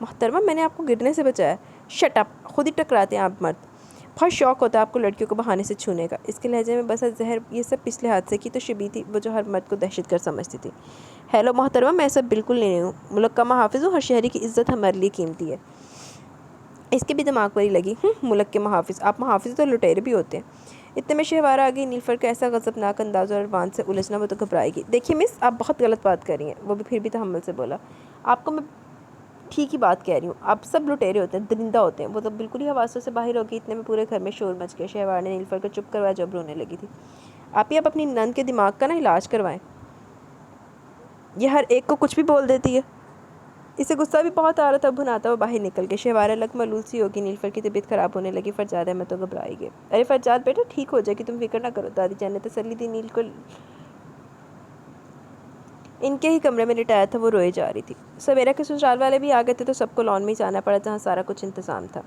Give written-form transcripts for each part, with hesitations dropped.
محترمہ میں نے آپ کو گرنے سے بچایا. Shut up. خود ہی ٹکراتے ہیں آپ مرد. بہت شوق ہوتا ہے آپ کو لڑکیوں کو بہانے سے چھونے کا. اس کے لہجے میں بس زہر. یہ سب پچھلے حادثے کی تو شبیہ تھی وہ جو ہر مرد کو دہشت گرد سمجھتی تھی. ہیلو محترمہ میں ایسا بالکل نہیں ہوں. ملک کا محافظ ہوں. ہر شہری کی عزت ہمارے لیے قیمتی ہے. اس کے بھی دماغ پر ہی لگی. ملک کے محافظ. آپ محافظ تو لٹیرے بھی ہوتے ہیں. اتنے میں شہوار آ گئی. نیلوفر کا ایسا غضبناک انداز اور اروان سے الجھنا وہ تو گھبرائے گی. دیکھیے مس آپ بہت غلط بات کر رہی ہیں. وہ بھی پھر بھی تحمل سے بولا. آپ کو میں ٹھیک ہی بات کہہ رہی ہوں. آپ سب لٹیرے ہوتے ہیں, درندہ ہوتے ہیں. وہ تو بالکل ہی حواسوں سے باہر ہو گئی. اتنے میں پورے گھر میں شور مچ گیا. شہوار نے نیلوفر کو چپ کروایا جب رونے لگی تھی. آپ ہی اپنی نند کے دماغ کا نا علاج کروائیں. یہ ہر ایک کو کچھ بھی بول دیتی ہے. اسے غصہ بھی بہت آ رہا تھا. بھناتا وہ باہر نکل کے. شہوار الگ ملول سی ہوگی. نیلوفر کی طبیعت خراب ہونے لگی. فرجاد احمد تو گھبرائی گئے. ارے فرجاد بیٹا ٹھیک ہو جائے گی, تم فکر نہ کرو. دادی جان نے تسلی دی. نیل کو ان کے ہی کمرے میں لٹایا تھا. وہ روئے جا رہی تھی. سویرا کے سسرال والے بھی آ گئے تھے تو سب کو لان میں ہی جانا پڑا جہاں سارا کچھ انتظام تھا.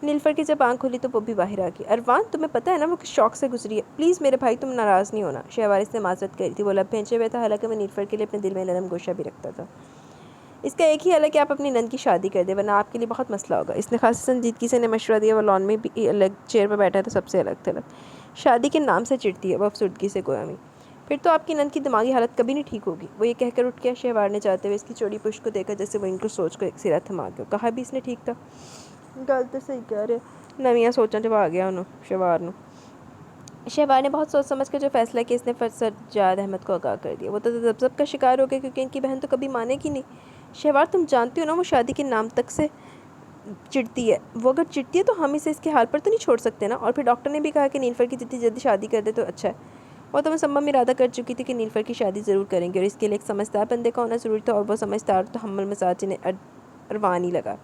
نیلوفر کی جب آنکھ کھلی تو وہ بھی باہر آ گئی. اروان تمہیں پتہ ہے نا وہ کس شوق سے گزری ہے. پلیز میرے بھائی تم ناراض نہیں ہونا. شہوار سے معذرت کری تھی. وہ لب بھینچے ہوئے تھا. حالانکہ وہ نیلوفر کے لیے اپنے دل میں نرم گوشہ بھی رکھتا تھا. اس کا ایک ہی حل ہے کہ آپ اپنی نند کی شادی کر دیں ورنہ آپ کے لیے بہت مسئلہ ہوگا. اس نے خاصی سنجیدگی سے انہیں مشورہ دیا. وہ لان میں بھی الگ چیئر پر بیٹھا تھا. سب سے الگ تھلگ. شادی کے نام سے چڑھتی ہے. وہ افسردگی سے گویا ہوئی. پھر تو آپ کی نند کی دماغی حالت کبھی نہیں ٹھیک ہوگی. وہ یہ کہہ کر اٹھ گیا. شہوار نے جاتے ہوئے اس کی چوڑی پشت کو دیکھا جیسے وہ ان کو سوچ کو ایک سرا تھما گیا. کہا بھی اس نے ٹھیک تھا. گل تو صحیح کہہ رہے. نویاں سوچاں جب آ گیا انہوں شہوار نو. شہوار نے بہت سوچ سمجھ کر جو فیصلہ کیا اس نے فرجاد احمد کو آگاہ کر دیا. وہ تو ذبذب کا شکار ہو گیا کیونکہ ان کی بہن تو کبھی مانے گی نہیں. شہوار تم جانتی ہو نا وہ شادی کے نام تک سے چڑھتی ہے. وہ اگر چڑھتی ہے تو ہم اسے اس کے حال پر تو نہیں چھوڑ سکتے نا. اور پھر ڈاکٹر نے بھی کہا کہ نیلوفر کی جتنی جلدی شادی کر دے تو اچھا ہے. وہ تو مصمم ارادہ کر چکی تھی کہ نیلوفر کی شادی ضرور کریں گے اور اس کے لیے ایک سمجھدار بندے کا ہونا ضروری تھا. اور وہ سمجھدار تو تحمل مزاج انہیں اروان ہی لگا.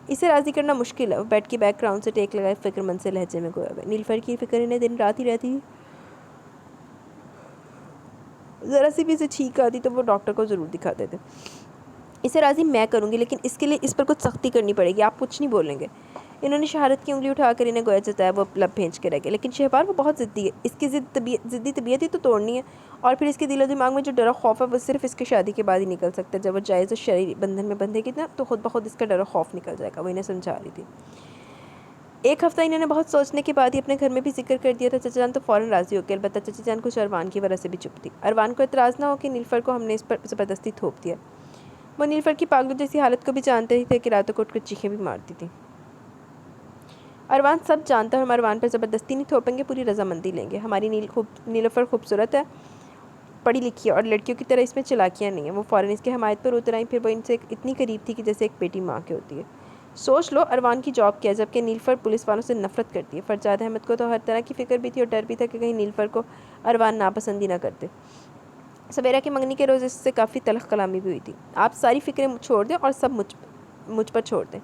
اسے راضی کرنا مشکل ہے. وہ بیڈ کی بیک گراؤنڈ سے ٹیک لگائے فکر مند سے لہجے میں گویا ہوئے. نیلوفر کی فکر انہیں دن رات ہی رہتی. ذرا سی بھی اسے چھینک آتی تو وہ ڈاکٹر کو ضرور دکھاتے تھے. اسے راضی میں کروں گی لیکن اس کے لیے اس پر کچھ سختی کرنی پڑے گی. آپ کچھ نہیں بولیں گے. انہوں نے شہادت کی انگلی اٹھا کر انہیں گویا جتایا. وہ لب بھینچ کے رہ گئے. لیکن شہوار وہ بہت ضدی ہے. اس کی ضدی طبیعت ہی تو توڑنی ہے. اور پھر اس کے دل و دماغ میں جو ڈر و خوف ہے وہ صرف اس کی شادی کے بعد ہی نکل سکتا ہے. جب وہ جائز و شرعی بندھن میں بندھے گی نا تو خود بخود اس کا ڈر و خوف نکل جائے گا. وہ انہیں سمجھا رہی تھی. ایک ہفتہ انہوں نے بہت سوچنے کے بعد ہی اپنے گھر میں بھی ذکر کر دیا تھا. چچا جان تو فوراً راضی ہو گئے. البتہ چچی جان کچھ اروان کی وجہ سے بھی چپ تھی. اروان کو اعتراض نہ ہو کہ نیلوفر کو ہم نے اس پر زبردستی تھوپ دیا. وہ نیلوفر کی پاگلوں جیسی حالت کو بھی جانتے ہی تھے کہ راتوں کو اٹھ کر چیخیں بھی مارتی تھی. اروان سب جانتا ہے. ہم اروان پر زبردستی نہیں تھوپیں گے. پوری رضامندی لیں گے. ہماری نیلوفر خوبصورت ہے, پڑھی لکھی ہے اور لڑکیوں کی طرح اس میں چلاکیاں نہیں ہیں. وہ فوراً اس کی حمایت پر اتر آئیں. پھر وہ ان سے اتنی قریب تھی کہ جیسے ایک بیٹی ماں کی ہوتی ہے. سوچ لو اروان کی جاب کیا جبکہ نیلوفر پولیس والوں سے نفرت کرتی ہے. فرجاد احمد کو تو ہر طرح کی فکر بھی تھی اور ڈر بھی تھا کہ کہیں نیلوفر کو اروان ناپسندی نہ کرتے. سویرا کی منگنی کے روز اس سے کافی تلخ کلامی بھی ہوئی تھی. آپ ساری فکریں چھوڑ دیں اور سب مجھ پر چھوڑ دیں.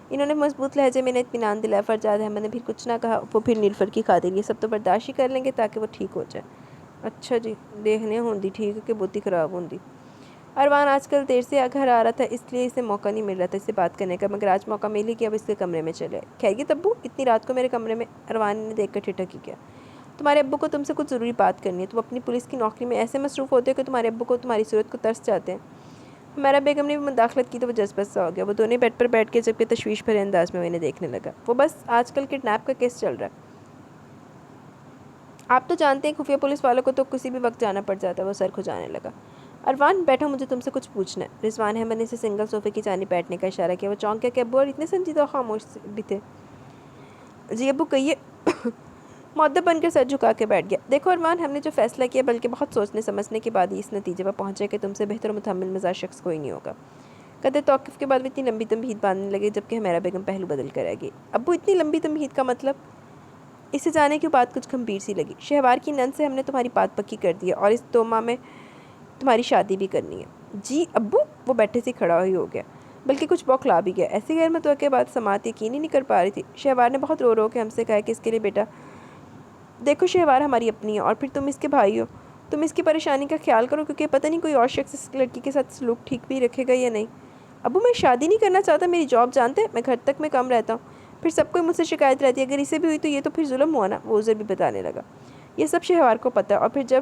انہوں نے مضبوط لہجے میں انہیں اطمینان دلایا. فرجاد احمد نے بھی کچھ نہ کہا. وہ پھر نیلوفر کی خاطر یہ سب تو برداشت ہی کر لیں گے تاکہ وہ ٹھیک ہو جائے. اچھا جی دیکھنے ہوندی ٹھیک ہے کہ بہت خراب ہوندی. اروان آج کل دیر سے گھر آ رہا تھا اس لیے اسے موقع نہیں مل رہا تھا اس سے بات کرنے کا. مگر آج موقع مل ہی کہ اب اس کے کمرے میں چلے. خیریت ابو اتنی رات کو میرے کمرے میں؟ اروان نے دیکھ کر ٹھٹک ہی کیا. تمہارے ابو کو تم سے کچھ ضروری بات کرنی ہے. تم اپنی پولیس کی نوکری میں ایسے مصروف ہوتے ہو کہ تمہارے ابو کو تمہاری صورت کو ترس جاتے ہیں. ہمارا بیگم نے بھی مداخلت کی تو وہ جذبت سا ہو گیا. وہ دونوں بیڈ پر بیٹھ کے جبکہ تشویش بھرے انداز میں انہیں دیکھنے لگا. وہ بس آج کل کڈنیپ کا کیس چل رہا ہے. آپ تو جانتے ہیں خفیہ پولیس والوں کو تو کسی بھی وقت جانا پڑ جاتا ہے. وہ سر کھجانے لگا. اروان بیٹھو مجھے تم سے کچھ پوچھنا ہے. رضوان احمد نے اسے سنگل صوفے کی جانب بیٹھنے کا اشارہ کیا. وہ چونک گیا کہ ابو اور اتنے سنجیدہ اور خاموش بھی تھے. جی ابو کہیے. مؤدب بن کر سر جھکا کے بیٹھ گیا. دیکھو اروان ہم نے جو فیصلہ کیا بلکہ بہت سوچنے سمجھنے کے بعد ہی اس نتیجے پر پہنچے کہ تم سے بہتر و متحمل مزاج شخص کوئی نہیں ہوگا. قدر توقف کے بعد وہ اتنی لمبی تمہید باندھنے لگے جبکہ ہمیرا بیگم پہلو بدل کر رہ گئی. ابو اتنی لمبی تمہید کا مطلب؟ اسے جانے کی بات کچھ گمبھیر سی لگی. شہوار کی نند سے ہم نے تمہاری بات پکی کر دی ہے اور اس 2 ماہ میں تمہاری شادی بھی کرنی ہے. جی ابو. وہ بیٹھے سے کھڑا ہی ہو گیا بلکہ کچھ بوکھلا بھی گیا. ایسی غیر متوقع بات سماعت یقین ہی نہیں کر پا رہی تھی. شہوار نے بہت رو کے ہم سے کہا کہ اس کے لیے بیٹا دیکھو شہوار ہماری اپنی ہے اور پھر تم اس کے بھائی ہو. تم اس کی پریشانی کا خیال کرو کیونکہ پتہ نہیں کوئی اور شخص اس لڑکی کے ساتھ سلوک ٹھیک بھی رکھے گا یا نہیں. ابو میں شادی نہیں کرنا چاہتا. میری جاب جانتے ہیں میں گھر تک میں کم رہتا ہوں. پھر سب کوئی مجھ سے شکایت رہتی ہے. اگر اسے بھی ہوئی تو یہ تو پھر ظلم ہوا نا. وہ عذر بھی بتانے لگا. یہ سب شہوار کو پتہ ہے. اور پھر جب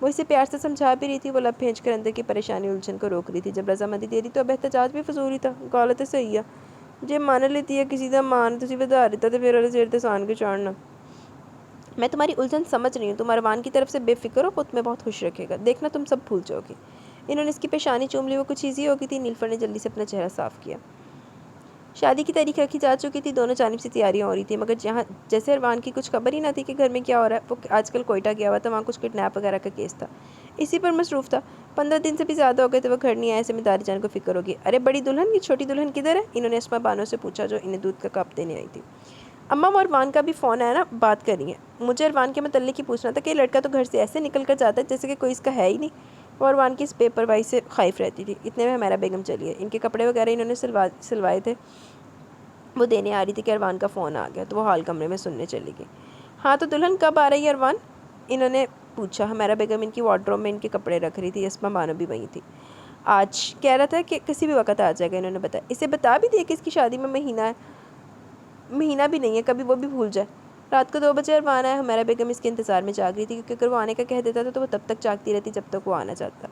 وہ اسے پیار سے سمجھا بھی رہی تھی، وہ لب پھینچ کر اندر کی پریشانی الجھن کو روک رہی تھی۔ جب رضامندی دے رہی تو اب احتجاج بھی فضول ہی تھا۔ غلط صحیح ہے جے مان لیتی ہے کسی دا مان تسی بتا دیتا تو پھر والے سیر تے سان کے چاڑنا۔ میں تمہاری الجھن سمجھ رہی ہوں، تم اروان کی طرف سے بے فکر ہو، وہ تمہیں بہت خوش رکھے گا، دیکھنا تم سب بھول جاؤ گی۔ انہوں نے اس کی پیشانی چوم لی، وہ کچھ ایزی ہو گئی تھی۔ نیلوفر نے جلدی سے اپنا چہرہ صاف کیا۔ شادی کی تاریخ رکھی جا چکی تھی، دونوں جانب سے تیاریاں ہو رہی تھیں، مگر جیسے اروان کی کچھ خبر ہی نہ تھی کہ گھر میں کیا ہو رہا ہے۔ وہ آج کل کوئٹہ گیا ہوا تھا، وہاں کچھ کڈنیپ وغیرہ کا کیس تھا، اسی پر مصروف تھا۔ 15 دن سے بھی زیادہ ہو گئے تو وہ گھر نہیں آیا، ایسے میں داری جان کو فکر ہوگی۔ ارے بڑی دلہن کی چھوٹی دلہن کدھر ہے؟ انہوں نے اسما بانو سے پوچھا جو انہیں دودھ کا کپ دینے آئی تھی۔ اماں وہ اروان کا بھی فون آیا نا، بات کر رہی ہیں۔ مجھے اروان کے متعلق ہی پوچھنا تھا کہ یہ لڑکا تو گھر سے ایسے نکل کر جاتا ہے جیسے کہ کوئی اس کا ہے ہی نہیں۔ وہ اروان کی اس بے پرواہی سے خائف رہتی تھی۔ اتنے میں ہمیرا بیگم چلی ہے، ان کے کپڑے وغیرہ انہوں نے سلوائے تھے، وہ دینے آ رہی تھی کہ اروان کا فون آ گیا، تو وہ ہال کمرے میں سننے چلی گئی۔ ہاں تو دلہن کب آ رہی ہے اروان؟ انہوں نے پوچھا۔ ہمیرا بیگم ان کی وارڈروب میں ان کے کپڑے رکھ رہی تھی، اسما بانو بھی وہیں تھی۔ آج کہہ رہا تھا کہ کسی بھی وقت آ جائے گا، انہوں نے بتایا۔ اسے بتا بھی دیا کہ اس کی شادی میں مہینہ بھی نہیں ہے، کبھی وہ بھی بھول جائے۔ رات کو 2 بجے اروان آیا، ہمیرا بیگم اس کے انتظار میں جاگ رہی تھی، کیونکہ اگر وہ آنے کا کہہ دیتا تھا تو وہ تب تک جاگتی رہتی جب تک وہ آنا چاہتا۔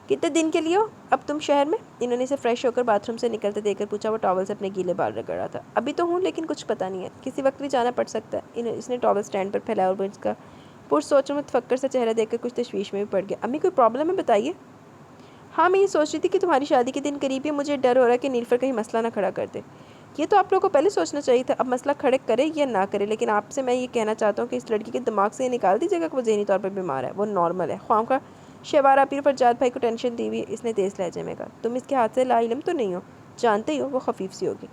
کتنے دن کے لیے ہو اب تم شہر میں؟ انہوں نے اسے فریش ہو کر باتھ روم سے نکلتے دیکھ کر پوچھا۔ وہ ٹاول سے اپنے گیلے بال رگڑ رہا تھا۔ ابھی تو ہوں لیکن کچھ پتہ نہیں ہے، کسی وقت بھی جانا پڑ سکتا ہے۔ اس نے ٹاول سٹینڈ پر پھیلایا اور وہ اس کا پرسوچ اور متفکر سا چہرہ دیکھ کر کچھ تشویش میں بھی پڑ گیا۔ امی کوئی پرابلم ہے؟ بتائیے۔ ہاں میں یہ سوچ رہی تھی کہ تمہاری شادی کے دن قریب ہی، مجھے ڈر ہو رہا ہے کہ نیلوفر کہیں مسئلہ نہ کھڑا کر دے۔ یہ تو آپ لوگوں کو پہلے سوچنا چاہیے تھا، اب مسئلہ کھڑے کرے یا نہ کرے، لیکن آپ سے میں یہ کہنا چاہتا ہوں کہ اس لڑکی کے دماغ سے یہ نکال دیجیے گا کہ وہ ذہنی طور پر بیمار ہے، وہ نارمل ہے۔ خواہ شہوار آپ اور فرجاد بھائی کو ٹینشن دی ہوئی ہے، اس نے تیز لہجے میں کہا۔ تم اس کے ہاتھ سے لا علم تو نہیں ہو، جانتے ہی ہو وہ خفیف سی ہوگی۔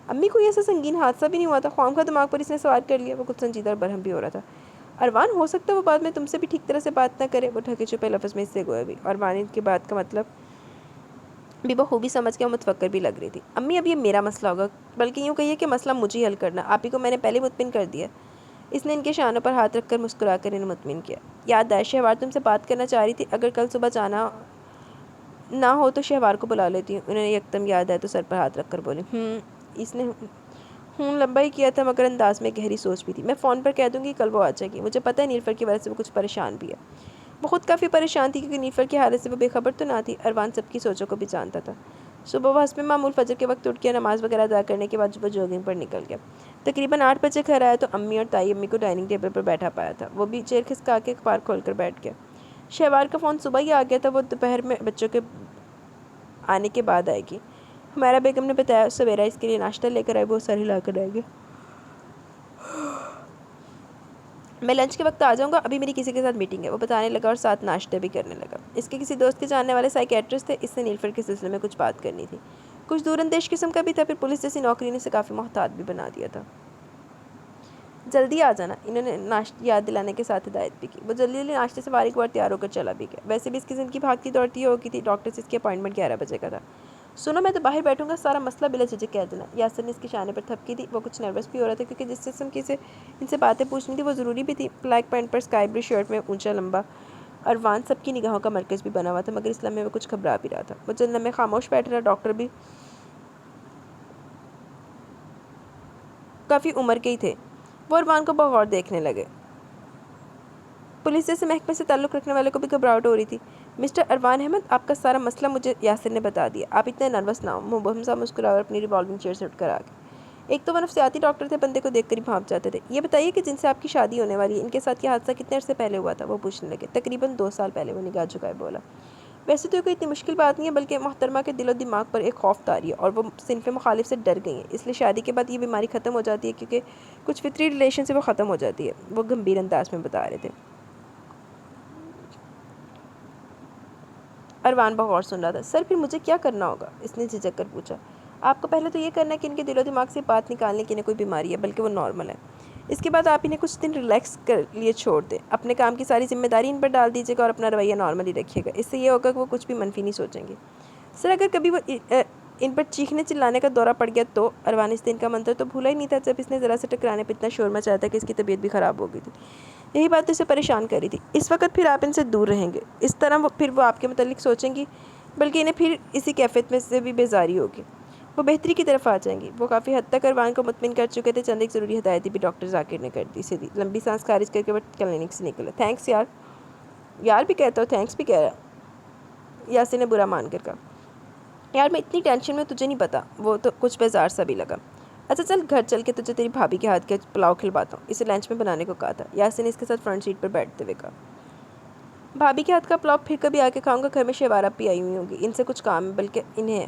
امی کوئی ایسا سنگین حادثہ بھی نہیں ہوا تھا، خواہ دماغ پر اس نے سوار کر لیا۔ وہ کچھ سنجیدہ اور برہم بھی ہو رہا تھا۔ اروان ہو سکتا ہے وہ بعد میں تم سے بھی ٹھیک طرح سے بات نہ کرے، وہ ٹھکے چھپے لفظ میں اس سے گویا بھی۔ اروان کی بات کا مطلب بھی بخوبی سمجھ کے وہ متفکر بھی لگ رہی تھی۔ امی اب یہ میرا مسئلہ ہوگا، بلکہ یوں کہیے کہ مسئلہ مجھے ہی حل کرنا، آپ ہی کو میں نے پہلے مطمئن کر دیا۔ اس نے ان کے شانوں پر ہاتھ رکھ کر مسکرا کر انہیں مطمئن کیا۔ یاد ہے شہوار تم سے بات کرنا چاہ رہی تھی، اگر کل صبح جانا نہ ہو تو شہوار کو بلا لیتی ہوں۔ انہوں نے یکدم یاد ہے تو سر پر ہاتھ رکھ کر بولی۔ اس نے لمبا ہی کیا تھا، مگر انداز میں گہری سوچ بھی تھی۔ میں فون پر کہہ دوں گی، کل وہ آ جائے گی۔ مجھے پتہ ہے نیلوفر کی وجہ سے وہ کچھ پریشان بھی ہے۔ وہ خود کافی پریشان تھی کیونکہ نیلوفر کی حالت سے وہ بے خبر تو نہ تھی۔ اروان سب کی سوچوں کو بھی جانتا تھا۔ صبح وہ حسب معمول فجر کے وقت اٹھ کے نماز وغیرہ ادا کرنے کے بعد وہ جوگنگ پر نکل گیا۔ تقریباً 8 بجے گھر آیا تو امی اور تائی امی کو ڈائننگ ٹیبل پر بیٹھا پایا تھا، وہ بھی چیئر کھسکا کے اخبار کھول کر بیٹھ گیا۔ شہوار کا فون صبح ہی آ گیا تھا، وہ دوپہر میں بچوں کے آنے کے بعد آئے گی۔ ہمارا بیگم نے بتایا سویرا اس کے لیے ناشتہ لے کر آئے، وہ سر ہلا کر آئے گے۔ میں لنچ کے وقت آ جاؤں گا، ابھی میری کسی کے ساتھ میٹنگ ہے، وہ بتانے لگا اور ساتھ ناشتہ بھی کرنے لگا۔ اس کے کسی دوست کے جاننے والے سائیکیٹرسٹ تھے، اس سے نیلوفر کے سلسلے میں کچھ بات کرنی تھی۔ کچھ دور اندیش قسم کا بھی تھا، پھر پولیس جیسی نوکری نے اسے کافی محتاط بھی بنا دیا تھا۔ جلدی آ جانا، انہوں نے یاد دلانے کے ساتھ ہدایت بھی کی۔ وہ جلدی ناشتے سے فارغ ہوا اور تیار ہو کر چلا بھی گیا۔ ویسے بھی اس کی زندگی بھاگتی دوڑتی ہو گئی تھی، ڈاکٹر سے اس کی اپائنٹمنٹ 11 بجے کا تھا۔ سنو میں تو باہر بیٹھوں گا، سارا مسئلہ بلا جھجک کہہ دینا۔ یاسر نے اس کے شانے پر تھپکی دی۔ وہ کچھ نروس بھی ہو رہا تھا کیونکہ جس قسم کی ان سے باتیں پوچھنی تھی وہ ضروری بھی تھی۔ بلیک پینٹ پر اسکائی بلو شرٹ میں اونچا لمبا اروان سب کی نگاہوں کا مرکز بھی بنا ہوا تھا، مگر اس لمحے وہ کچھ گھبرا بھی رہا تھا۔ وہ چند لمحے خاموش بیٹھ رہا، ڈاکٹر بھی کافی عمر کے ہی تھے، وہ اروان کو بغور دیکھنے لگے۔ پولیس جیسے محکمے سے تعلق رکھنے والے کو بھی گھبراہٹ ہو رہی تھی۔ مسٹر اروان احمد، آپ کا سارا مسئلہ مجھے یاسر نے بتا دیا، آپ اتنے نروس نہ ہو۔ مبہم سا مسکرا اور اپنی ریوالونگ چیئر سے اٹھ کر آ گئے۔ ایک تو وہ نفسیاتی ڈاکٹر تھے، بندے کو دیکھ کر ہی بھانپ جاتے تھے۔ یہ بتائیے کہ جن سے آپ کی شادی ہونے والی ہے، ان کے ساتھ یہ حادثہ کتنے عرصے پہلے ہوا تھا؟ وہ پوچھنے لگے۔ تقریباً 2 سال پہلے، وہ نگاہ جھکائے بولا۔ ویسے تو یہ کوئی اتنی مشکل بات نہیں ہے، بلکہ محترمہ کے دل و دماغ پر ایک خوف طاری ہے اور وہ صنف مخالف سے ڈر گئی ہیں، اس لیے شادی کے بعد یہ بیماری ختم ہو جاتی ہے، کیونکہ کچھ فطری ریلیشن سے وہ ختم ہو جاتی ہے، وہ گمبھیر انداز میں بتا رہے تھے۔ اروان بغور سن رہا تھا۔ سر پھر مجھے کیا کرنا ہوگا؟ اس نے جھجک کر پوچھا۔ آپ کو پہلے تو یہ کرنا ہے کہ ان کے دل و دماغ سے بات نکالنے کی انہیں کوئی بیماری ہے، بلکہ وہ نارمل ہے۔ اس کے بعد آپ انہیں کچھ دن ریلیکس کر لیے چھوڑ دیں، اپنے کام کی ساری ذمہ داری ان پر ڈال دیجیے گا اور اپنا رویہ نارمل ہی رکھیے گا، اس سے یہ ہوگا کہ وہ کچھ بھی منفی نہیں سوچیں گے۔ سر اگر کبھی وہ ان پر چیخنے چلانے کا دورہ پڑ گیا تو؟ اروان اس دن کا منظر تو بھولا ہی نہیں تھا جب اس نے ذرا سے ٹکرانے پہ اتنا شور مچایا تھا کہ اس کی طبیعت بھی خراب ہو گئی تھی۔ یہی بات اسے پریشان کر رہی تھی۔ اس وقت پھر آپ ان سے دور رہیں گے، اس طرح پھر وہ آپ کے متعلق سوچیں گی، بلکہ انہیں پھر اسی کیفیت میں سے بھی بیزاری ہوگی، وہ بہتری کی طرف آ جائیں گی۔ وہ کافی حد تک اروان کو مطمئن کر چکے تھے، چند ایک ضروری ہدایتیں بھی ڈاکٹر ذاکر نے کر دی۔ لمبی سانس خارج کر کے وہ کلینک سے نکلا۔ تھینکس یار، یار بھی کہتا ہو تھینکس بھی کہہ رہا۔ یاسر نے برا مان کر کہا، یار میں اتنی ٹینشن میں تجھے نہیں پتا، وہ تو کچھ بیزار سا بھی لگا۔ اچھا چل گھر چل کے تجھے تیری بھابھی کے ہاتھ کے پلاؤ کھلواتا ہوں، اسے لنچ میں بنانے کو کہا تھا۔ یاسر نے اس کے ساتھ فرنٹ سیٹ پر بیٹھتے ہوئے کہا، بھابھی کے ہاتھ کا پلاؤ پھر کبھی آ کے کھاؤں گا، گھر میں شیوار اپی آئی ہوئی ہوں گی، ان سے کچھ کام ہے، بلکہ انہیں ہے۔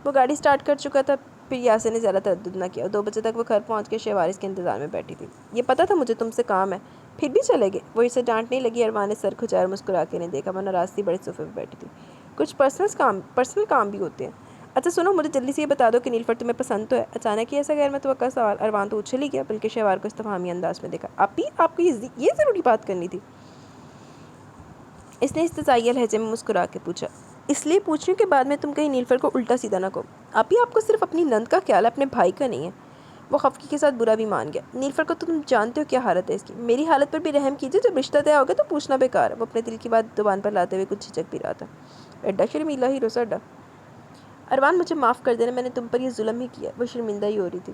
وہ گاڑی سٹارٹ کر چکا تھا، پھر یاسر نے زیادہ تردد نہ کیا اور 2 بجے تک وہ گھر پہنچ کے شیوار اس کے انتظار میں بیٹھی تھی۔ یہ پتہ تھا مجھے تم سے کام ہے، پھر بھی چلے گئے؟ وہ اسے ڈانٹنے لگی۔ اروان نے سر کھجایا اور مسکرا کے انہیں دیکھا، وہ ناراض تھی، بڑے صوفے پہ بیٹھی تھی۔ کچھ پرسنل کام بھی ہوتے ہیں۔ اچھا سنو، مجھے جلدی سے یہ بتا دو کہ نیلوفر تمہیں پسند تو ہے؟ اچانک ہی ایسا غیر متوقع سوال، اروان تو اچھل ہی گیا، بلکہ شیوار کو استفہامی انداز میں دیکھا۔ آپی آپ کو یہ ضروری بات کرنی تھی؟ اس نے استحضائیہ لہجے میں مسکرا کے پوچھا۔ اس لیے پوچھ رہی ہوں کہ بعد میں تم کہیں نیلوفر کو الٹا سیدھا نہ کہو۔ آپی آپ کو صرف اپنی نند کا خیال ہے، اپنے بھائی کا نہیں ہے۔ وہ خفگی کے ساتھ برا بھی مان گیا۔ نیلوفر کو تم جانتے ہو کیا حالت ہے اس کی، میری حالت پر بھی رحم کیجیے، جب رشتہ طے ہو گیا تو پوچھنا بیکار ہے۔ وہ اپنے دل کی بات زبان پر لاتے ہوئے کچھ جھجک بھی رہا تھا۔ ایڈا شرمیلا ہیرو ساڈا۔ اروان مجھے معاف کر دینا، میں نے تم پر یہ ظلم ہی کیا۔ وہ شرمندہ ہی ہو رہی تھی۔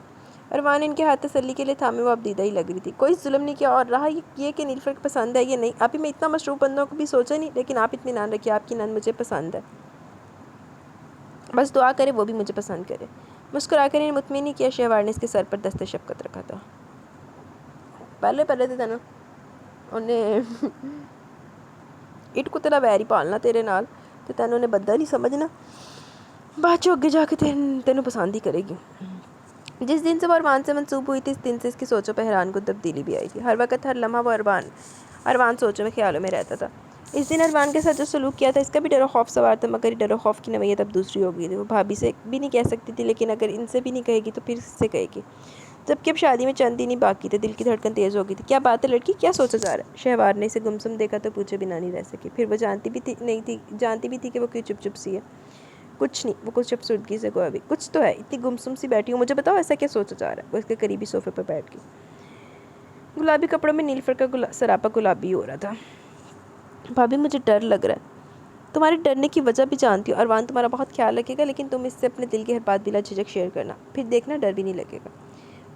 اروان ان کے ہاتھ تسلی کے لیے تھامے، وہ اب دیدہ ہی لگ رہی تھی۔ کوئی ظلم نہیں کیا، اور رہا یہ کہ نیلوفر کو پسند ہے یا نہیں، ابھی میں اتنا مصروف بندوں کو بھی سوچا نہیں، لیکن آپ اطمینان رکھیے، آپ کی نند مجھے پسند ہے، بس دعا کرے وہ بھی مجھے پسند کرے۔ مسکرا کر انہیں مطمئن ہی کیا۔ شہوار نے اس کے سر پر دست شفقت رکھا تھا۔ پہلے تو تینوں انہیں اٹ کتنا ویری پالنا تیرے نال، تو تینوں نے بدہ نہیں سمجھنا، بعد چو اگے جا کے تینوں پسند ہی کرے گی۔ جس دن سے وہ اروان سے منسوب ہوئی تھی، اس دن سے اس کی سوچوں پہ حیران کن تبدیلی بھی آئی تھی۔ ہر وقت ہر لمحہ وہ اروان سوچوں میں خیالوں میں رہتا تھا۔ اس دن اروان کے ساتھ جو سلوک کیا تھا، اس کا بھی ڈر و خوف سوار تھا، مگر ڈر و خوف کی نوعیت اب دوسری ہو گئی تھی۔ وہ بھابھی سے بھی نہیں کہہ سکتی تھی، لیکن اگر ان سے بھی نہیں کہے گی تو پھر اس سے کہے گی، جبکہ اب شادی میں چند دن ہی باقی تھے۔ دل کی دھڑکن تیز ہو گئی تھی۔ کیا بات ہے لڑکی، کیا سوچا جا رہا ہے؟ شہوار نے اسے گمسم دیکھا تو پوچھے بنا نہیں رہ سکی۔ پھر وہ جانتی بھی تھی کہ وہ کیوں چپ چپ سی ہے۔ کچھ نہیں، وہ کچھ افسردگی سے گوا بھی، کچھ تو ہے، اتنی گمسم سی بیٹھی ہوں، مجھے بتاؤ ایسا کیا سوچا جا رہا ہے؟ وہ اس کے قریبی صوفے پر بیٹھ گئی۔ گلابی کپڑوں میں نیلوفر کا سراپا گلابی ہو رہا تھا۔ بھابھی مجھے ڈر لگ رہا ہے۔ تمہارے ڈرنے کی وجہ بھی جانتی ہوں، اروان تمہارا بہت خیال رکھے گا، لیکن تم اس سے اپنے دل کی ہر بات بلا جھجک شیئر کرنا، پھر دیکھنا ڈر بھی نہیں لگے گا۔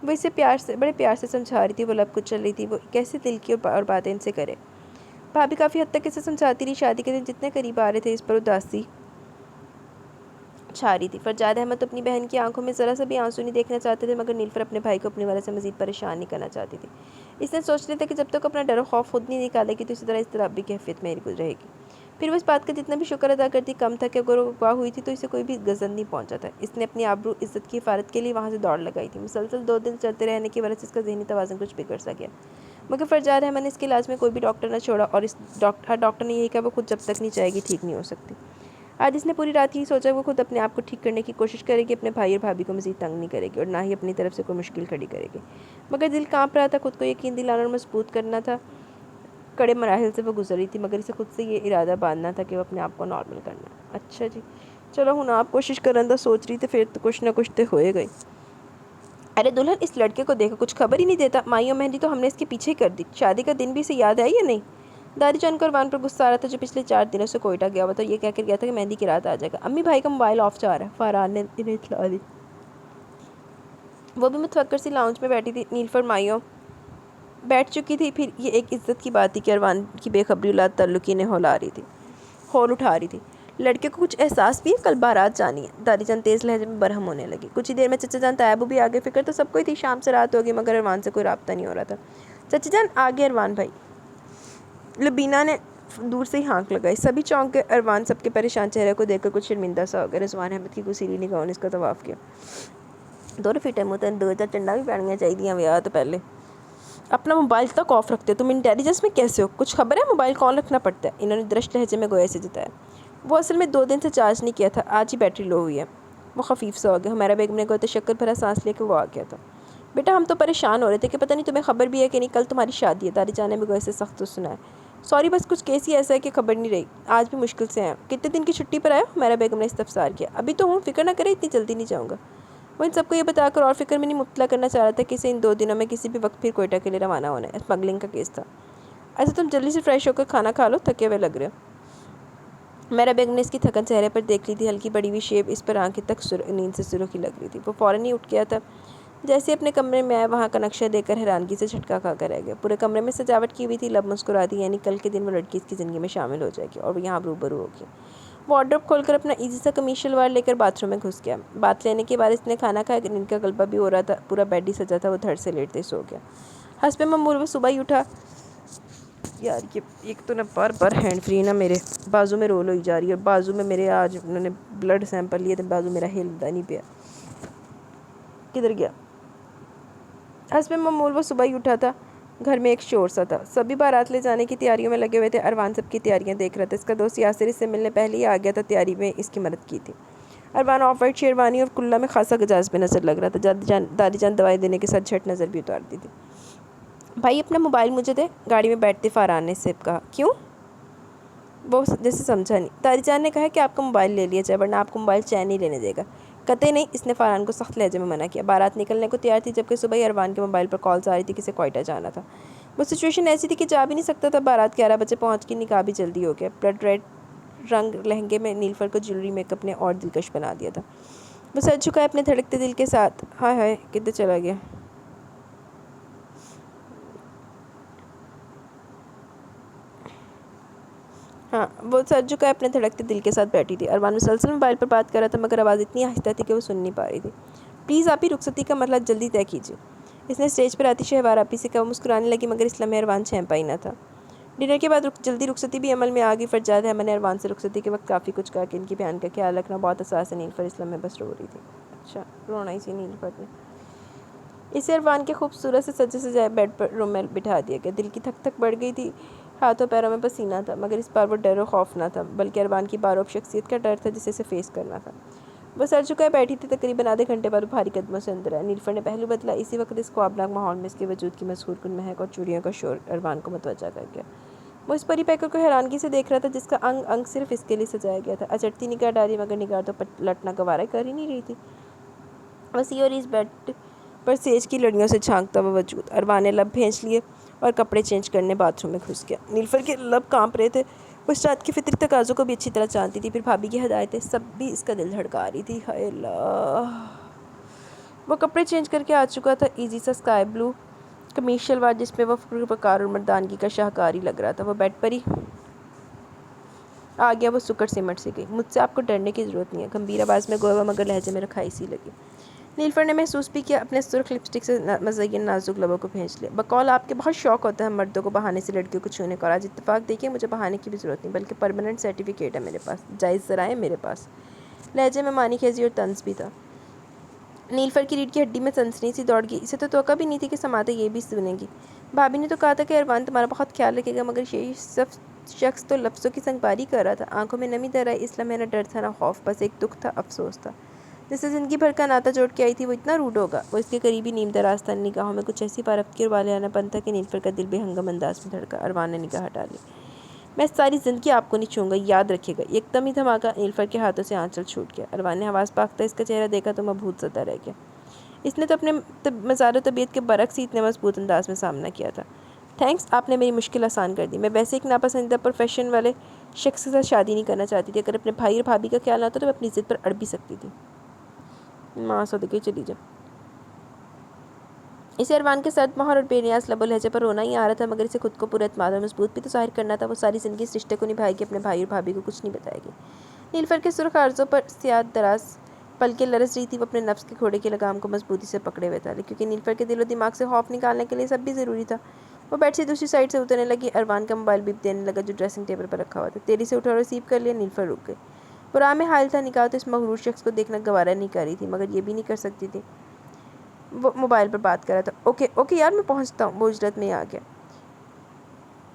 وہ اسے بڑے پیار سے سمجھا رہی تھی، وہ لب کچل رہی تھی، وہ کیسے دل کی اور باتیں ان سے کرے۔ بھابھی کافی حد تک اسے سمجھاتی رہی۔ شادی کے دن جتنے قریب آ رہے تھے، اس پر اداسی چھا رہی تھی۔ فرجاد احمد اپنی بہن کی آنکھوں میں ذرا سا بھی آنسو نہیں دیکھنا چاہتے تھے، مگر نیلوفر اپنے بھائی کو اپنے والے سے مزید پریشان نہیں کرنا چاہتی تھی۔ اس نے سوچ لیا تھا کہ جب تک اپنا ڈر و خوف خود نہیں نکالے گی تو اسی طرح اضطرابی کیفیت میں رہے گی۔ پھر وہ اس بات کا جتنا بھی شکر ادا کرتی کم تھا کہ اگر وہ اغوا ہوئی تھی تو اسے کوئی بھی غضب نہیں پہنچا تھا۔ اس نے اپنی آبرو عزت کی حفاظت کے لیے وہاں سے دوڑ لگائی تھی۔ مسلسل 2 دن چلتے رہنے کی وجہ سے اس کا ذہنی توازن کچھ بگڑ سا گیا، مگر فرجاد احمد نے اس کے علاج میں کوئی بھی ڈاکٹر نہ چھوڑا، اور ہر ڈاکٹر نے یہی کہا وہ خود جب تک نہیں چاہے گی ٹھیک نہیں ہو سکتی۔ آج اس نے پوری رات یہی سوچا وہ خود اپنے آپ کو ٹھیک کرنے کی کوشش کرے گی، اپنے بھائی اور بھابھی کو مزید تنگ نہیں کرے گی، اور نہ ہی اپنی طرف سے کوئی مشکل کھڑی کرے گی، مگر دل کانپ رہا تھا۔ خود کو یقین دلانا اور مضبوط کرنا تھا۔ کڑے مراحل سے وہ گزر رہی تھی، مگر اسے خود سے یہ ارادہ باندھنا تھا کہ وہ اپنے آپ کو نارمل کرنا۔ اچھا جی چلو ہن آپ کوشش کرن دا سوچ رہی تھے، پھر تو کچھ نہ کچھ تو ہوئے گئی۔ ارے دلہن اس لڑکے کو دیکھو، کچھ خبر ہی نہیں دیتا، مائیوں مہندی تو ہم نے اس کے پیچھے کر دی، شادی کا دن بھی اسے یاد ہے یا نہیں؟ دادی جان کو اروان پر غصہ آ رہا تھا، جو پچھلے 4 دنوں سے کوئٹہ گیا ہوا تھا، یہ کہہ کر گیا تھا کہ مہندی کی رات آ جائے گا۔ امی بھائی کا موبائل آف جا رہا ہے، فاران نے انہیں اطلاع دی۔ وہ بھی متفکر سی لاؤنج میں بیٹھی تھی، نیلوفر مائیوں بیٹھ چکی تھی۔ پھر یہ ایک عزت کی بات تھی کہ اروان کی بے خبری اولاد تعلقی نے ہول اٹھا رہی تھی۔ لڑکے کو کچھ احساس بھی ہے؟ کل بارات جانی ہے، دادی جان تیز لہجے میں برہم ہونے لگی۔ کچھ ہی دیر میں چچا جان طیبو بھی آگے، فکر تو سب کو ہی تھی شام سے رات ہوگی، مگر اروان سے کوئی رابطہ نہیں ہو رہا تھا۔ چچا جان آگے اروان بھائی، لبینہ نے دور سے ہی ہانک لگائی۔ سبھی چونک گئے۔ اروان سب کے پریشان چہرے کو دیکھ کر کچھ شرمندہ سا ہو گیا۔ رضوان احمد کی گسیلی نگاہوں نے اس کا طواف کیا۔ دور فٹے منہ تین 2 چنڈا بھی پڑنیاں چاہیے ویاہ تو پہلے۔ اپنا موبائل تک آف رکھتے، تم انٹیلیجنس میں کیسے ہو؟ کچھ خبر ہے موبائل کون رکھنا پڑتا ہے؟ انہوں نے درشت لہجے میں گویا سے جتایا۔ وہ اصل میں 2 دن سے چارج نہیں کیا تھا، آج ہی بیٹری لو ہوئی ہے۔ وہ خفیف سا ہو گیا۔ ہمیرا بیگم نے کوئی تشکر بھرا سانس لے کے وہ آ گیا تھا۔ بیٹا ہم تو پریشان ہو رہے تھے کہ پتہ نہیں تمہیں خبر بھی ہے کہ نہیں، کل تمہاری شادی ہے، دادی جان نے بھی گویا سے سخت سنایا۔ سوری بس کچھ کیس ہی ایسا ہے کہ خبر نہیں رہی، آج بھی مشکل سے ہیں۔ کتنے دن کی چھٹی پر آئے ہو؟ ہمیرا بیگم نے استفسار کیا۔ ابھی تو ہوں، فکر نہ کرے، اتنی جلدی نہیں جاؤں گا۔ وہ ان سب کو یہ بتا کر اور فکر میں نہیں مبتلا کرنا چاہ رہا تھا کہ اسے ان 2 دنوں میں کسی بھی وقت پھر کوئٹہ کے لیے روانہ ہونا ہے۔ اسمگلنگ کا کیس تھا۔ اچھا تم جلدی سے فریش ہو کر کھانا کھا لو، تھکے ہوئے لگ رہے ہو۔ میرا بیگم نے اس کی تھکن چہرے پر دیکھ لی تھی، ہلکی بڑی ہوئی شیب اس پر آنکھیں تک نیند سے سرخی لگ رہی تھی۔ وہ فوراً ہی اٹھ گیا تھا۔ جیسے اپنے کمرے میں آیا وہاں کا نقشہ دیکھ کر حیرانگی سے جھٹکا کھا کر رہ گیا۔ پورے کمرے میں سجاوٹ کی ہوئی تھی، لب مسکرا دی، یعنی کل کے دن وہ لڑکی اس کی زندگی میں شامل ہو جائے گی اور وہ یہاں روبرو ہوگی۔ وارڈروب کھول کر اپنا ایزی سا قمیص شلوار لے کر باتھ روم میں گھس گیا۔ بات لینے کے بعد اس نے کھانا کھایا، نیند کا غلبہ بھی ہو رہا تھا، پورا بیڈ ہی سجا تھا، وہ دھڑ سے لیٹتے سو گیا۔ حسب معمول وہ صبح ہی اٹھا۔ یار یہ ایک تو نا بار بار ہینڈ فری نا میرے بازو میں رول ہوئی جا رہی ہے، اور بازو میں میرے آج انہوں نے بلڈ سیمپل لیے تھے، بازو میرا ہلتا نہیں پیا۔ کدھر گیا؟ حسب معمول وہ صبح ہی اٹھا تھا۔ گھر میں ایک شور سا تھا، سبھی بارات لے جانے کی تیاریوں میں لگے ہوئے تھے۔ اروان سب کی تیاریاں دیکھ رہا تھا۔ اس کا دوست یاسر اس سے ملنے پہلے ہی آ گیا تھا، تیاری میں اس کی مدد کی تھی۔ اروان آف وائٹ شیروانی اور کلہ میں خاصا گجاز میں نظر لگ رہا تھا۔ دادی جان دوائی دینے کے ساتھ جھٹ نظر بھی اتارتی تھی۔ بھائی اپنا موبائل مجھے دے، گاڑی میں بیٹھتے فاران نے سے کہا۔ کیوں؟ وہ جیسے سمجھا نہیں۔ دادی جان نے کہا کہ آپ کا موبائل لے لیا جائے ورنہ آپ کو موبائل چین نہیں لینے دے گا۔ قطعی نہیں، اس نے فاران کو سخت لہجے میں منع کیا۔ بارات نکلنے کو تیار تھی جبکہ صبح ہی اروان کے موبائل پر کالز آ رہی تھی کہ اسے کوئٹہ جانا تھا۔ وہ سچویشن ایسی تھی کہ جا بھی نہیں سکتا تھا۔ بارات 11 بجے پہنچ کی، نکاح بھی جلدی ہو گیا۔ بلڈ ریڈ رنگ لہنگے میں نیلوفر کو جیولری میک اپ نے اور دلکش بنا دیا تھا۔ وہ سر جھکائے اپنے دھڑکتے دل کے ساتھ۔ ہائے ہائے کدھر چلا گیا؟ ہاں، وہ سر جھکائے اپنے دھڑکتے دل کے ساتھ بیٹھی تھی۔ اروان مسلسل موبائل پر بات کر رہا تھا مگر آواز اتنی آہستہ تھی کہ وہ سن نہیں پا رہی تھی۔ پلیز آپ ہی رخصتی کا مرحلہ جلدی طے کیجیے، اس نے اسٹیج پر آتی شہوار آپی سے کہا۔ وہ مسکرانے لگی مگر اس لمحے اروان چھینپا ہی نہ تھا۔ ڈنر کے بعد جلدی رخصتی بھی عمل میں آ گئی۔ فرجاد احمد نے اروان سے رخصتی کے وقت کافی کچھ کہا کہ ان کی بہن کا خیال رکھنا بہت حساس ہے۔ نیلوفر اس لمحے بس رو رہی تھی۔ اچھا رونا ہی سی نیلوفر نے۔ اسے اروان کے خوبصورت سے سجے سجائے بیڈ پر روم میں بٹھا دیا گیا۔ دل کی دھک دھک بڑھ گئی تھی، ہاتھوں پیروں میں پسینہ تھا، مگر اس بار وہ ڈر و خوف نہ تھا بلکہ اروان کی باروب شخصیت کا ڈر تھا جسے اسے فیس کرنا تھا۔ وہ سر جھکائے بیٹھی تھی۔ تقریباً آدھے گھنٹے بعد وہ بھاری قدموں سے اندر آیا۔ نیلوفر نے پہلو بدلا۔ اسی وقت اس خوابناک ماحول میں اس کے وجود کی مسحور کن مہک اور چوڑیوں کا شور اروان کو متوجہ کر گیا۔ وہ اس پری پیکر کو حیرانگی سے دیکھ رہا تھا جس کا انگ انگ صرف اس کے لیے سجایا گیا تھا۔ اچٹتی نگاہ ڈالی مگر نگاہ تو پلٹنا گوارا کر ہی نہیں رہی تھی۔ وسیع اور اس بیڈ پر سیج کی لڑیوں سے جھانکتا ہوا وجود۔ اروان نے لب بھینچ لیے اور کپڑے چینج کرنے باتھ روم میں گھس گیا۔ نیلوفر کے لب کانپ رہے تھے، وہ اس رات کے فطری تقاضوں کو بھی اچھی طرح جانتی تھی، پھر بھابھی کی ہدایتیں سب بھی اس کا دل دھڑکا رہی تھی۔ ہائے اللہ! وہ کپڑے چینج کر کے آ چکا تھا، ایزی سا اسکائی بلو قمیص شلوار جس میں وہ وقار اور مردانگی کا شاہکار ہی لگ رہا تھا۔ وہ بیڈ پر ہی آ گیا۔ وہ سکڑ سمٹ سی گئی۔ مجھ سے آپ کو ڈرنے کی ضرورت نہیں ہے، گمبھیر آواز میں گویا مگر لہجے میں رکھائی سی لگی۔ نیلوفر نے محسوس بھی کیا، اپنے سرخ لپسٹک سے مزین نازک لبوں کو بھینچ لیا۔ بقول آپ کے بہت شوق ہوتا ہے مردوں کو بہانے سے لڑکیوں کو چھونے کا، اور آج اتفاق دیکھیے مجھے بہانے کی بھی ضرورت نہیں بلکہ پرماننٹ سرٹیفکیٹ ہے میرے پاس، جائز ذرائع میرے پاس۔ لہجے میں معنی خیزی اور طنز بھی تھا۔ نیلوفر کی ریڑھ کی ہڈی میں سنسنی سی دوڑ گئی۔ اسے تو توقع بھی نہیں تھی کہ سماعتیں یہ بھی سنے گی۔ بھابھی نے تو کہا تھا کہ اروان تمہارا بہت خیال رکھے گا، مگر یہ شخص تو لفظوں کی سنگباری کر رہا تھا۔ آنکھوں میں نمی در آئی۔ اس لمحے نہ ڈر تھا نہ خوف، بس ایک دکھ تھا، افسوس تھا۔ جس سے زندگی بھر کا ناتا جوڑ کے آئی تھی وہ اتنا روڈ ہوگا۔ وہ اس کے قریبی نیم دراز تھا، نگاہوں میں کچھ ایسی بارافت اور والیانہ پن تھا کہ نیلوفر کا دل بے ہنگم انداز میں دھڑکا۔ اروان نے نگاہ ہٹا لی۔ میں ساری زندگی آپ کو نہیں چھوؤں گا، یاد رکھیے گا۔ ایک دم ہی دھماکہ نیلوفر کے ہاتھوں سے آنچل چھوٹ گیا۔ اروان نے حواس باختہ اس کا چہرہ دیکھا تو مبہوت زدہ رہ گیا۔ اس نے تو اپنے مزاج و طبیعت کے برعکس ہی اتنے مضبوط انداز میں سامنا کیا تھا۔ تھینکس، آپ نے میری مشکل آسان کر دی۔ میں ویسے ایک ناپسندیدہ پروفیشن والے شخص کے ساتھ شادی نہیں کرنا چاہتی تھی۔ اگر اپنے بھائی اور بھابھی کا خیال نہ ہوتا تو میں اپنی ضد پر اڑ بھی سکتی تھی۔ ماں صدقے چلی جا۔ اسے اروان کے سرد مہر اور بے نیاز لب و لہجے پر رونا ہی آ رہا تھا مگر اسے خود کو پورا اعتماد اور مضبوط بھی تو ظاہر کرنا تھا۔ وہ ساری زندگی اس رشتے کو نبھائے گی، اپنے بھائی اور بھابھی کو کچھ نہیں بتائے گی۔ نیلوفر کے سرخ عارضوں پر سیاہ دراز پلکیں لرز رہی تھی۔ وہ اپنے نفس کے گھوڑے کی لگام کو مضبوطی سے پکڑے ہوئے تھا کیونکہ نیلوفر کے دل و دماغ سے خوف نکالنے کے لیے سب بھی ضروری تھا۔ وہ بیڈ سے دوسری سائڈ سے اترنے لگی۔ اروان کا موبائل بیپ دینے لگا جو ڈریسنگ ٹیبل پر رکھا ہوا تھا۔ تیزی سے اٹھا اور ریسیو کر لیا۔ نیلوفر رک گئی۔ وہ راہ میں حائل تھا، نگاہ تو اس مغرور شخص کو دیکھنا گوارا نہیں کر رہی تھی مگر یہ بھی نہیں کر سکتی تھی۔ وہ موبائل پر بات کر رہا تھا۔ اوکے اوکے یار میں پہنچتا ہوں۔ وہ اجرت میں آ گیا۔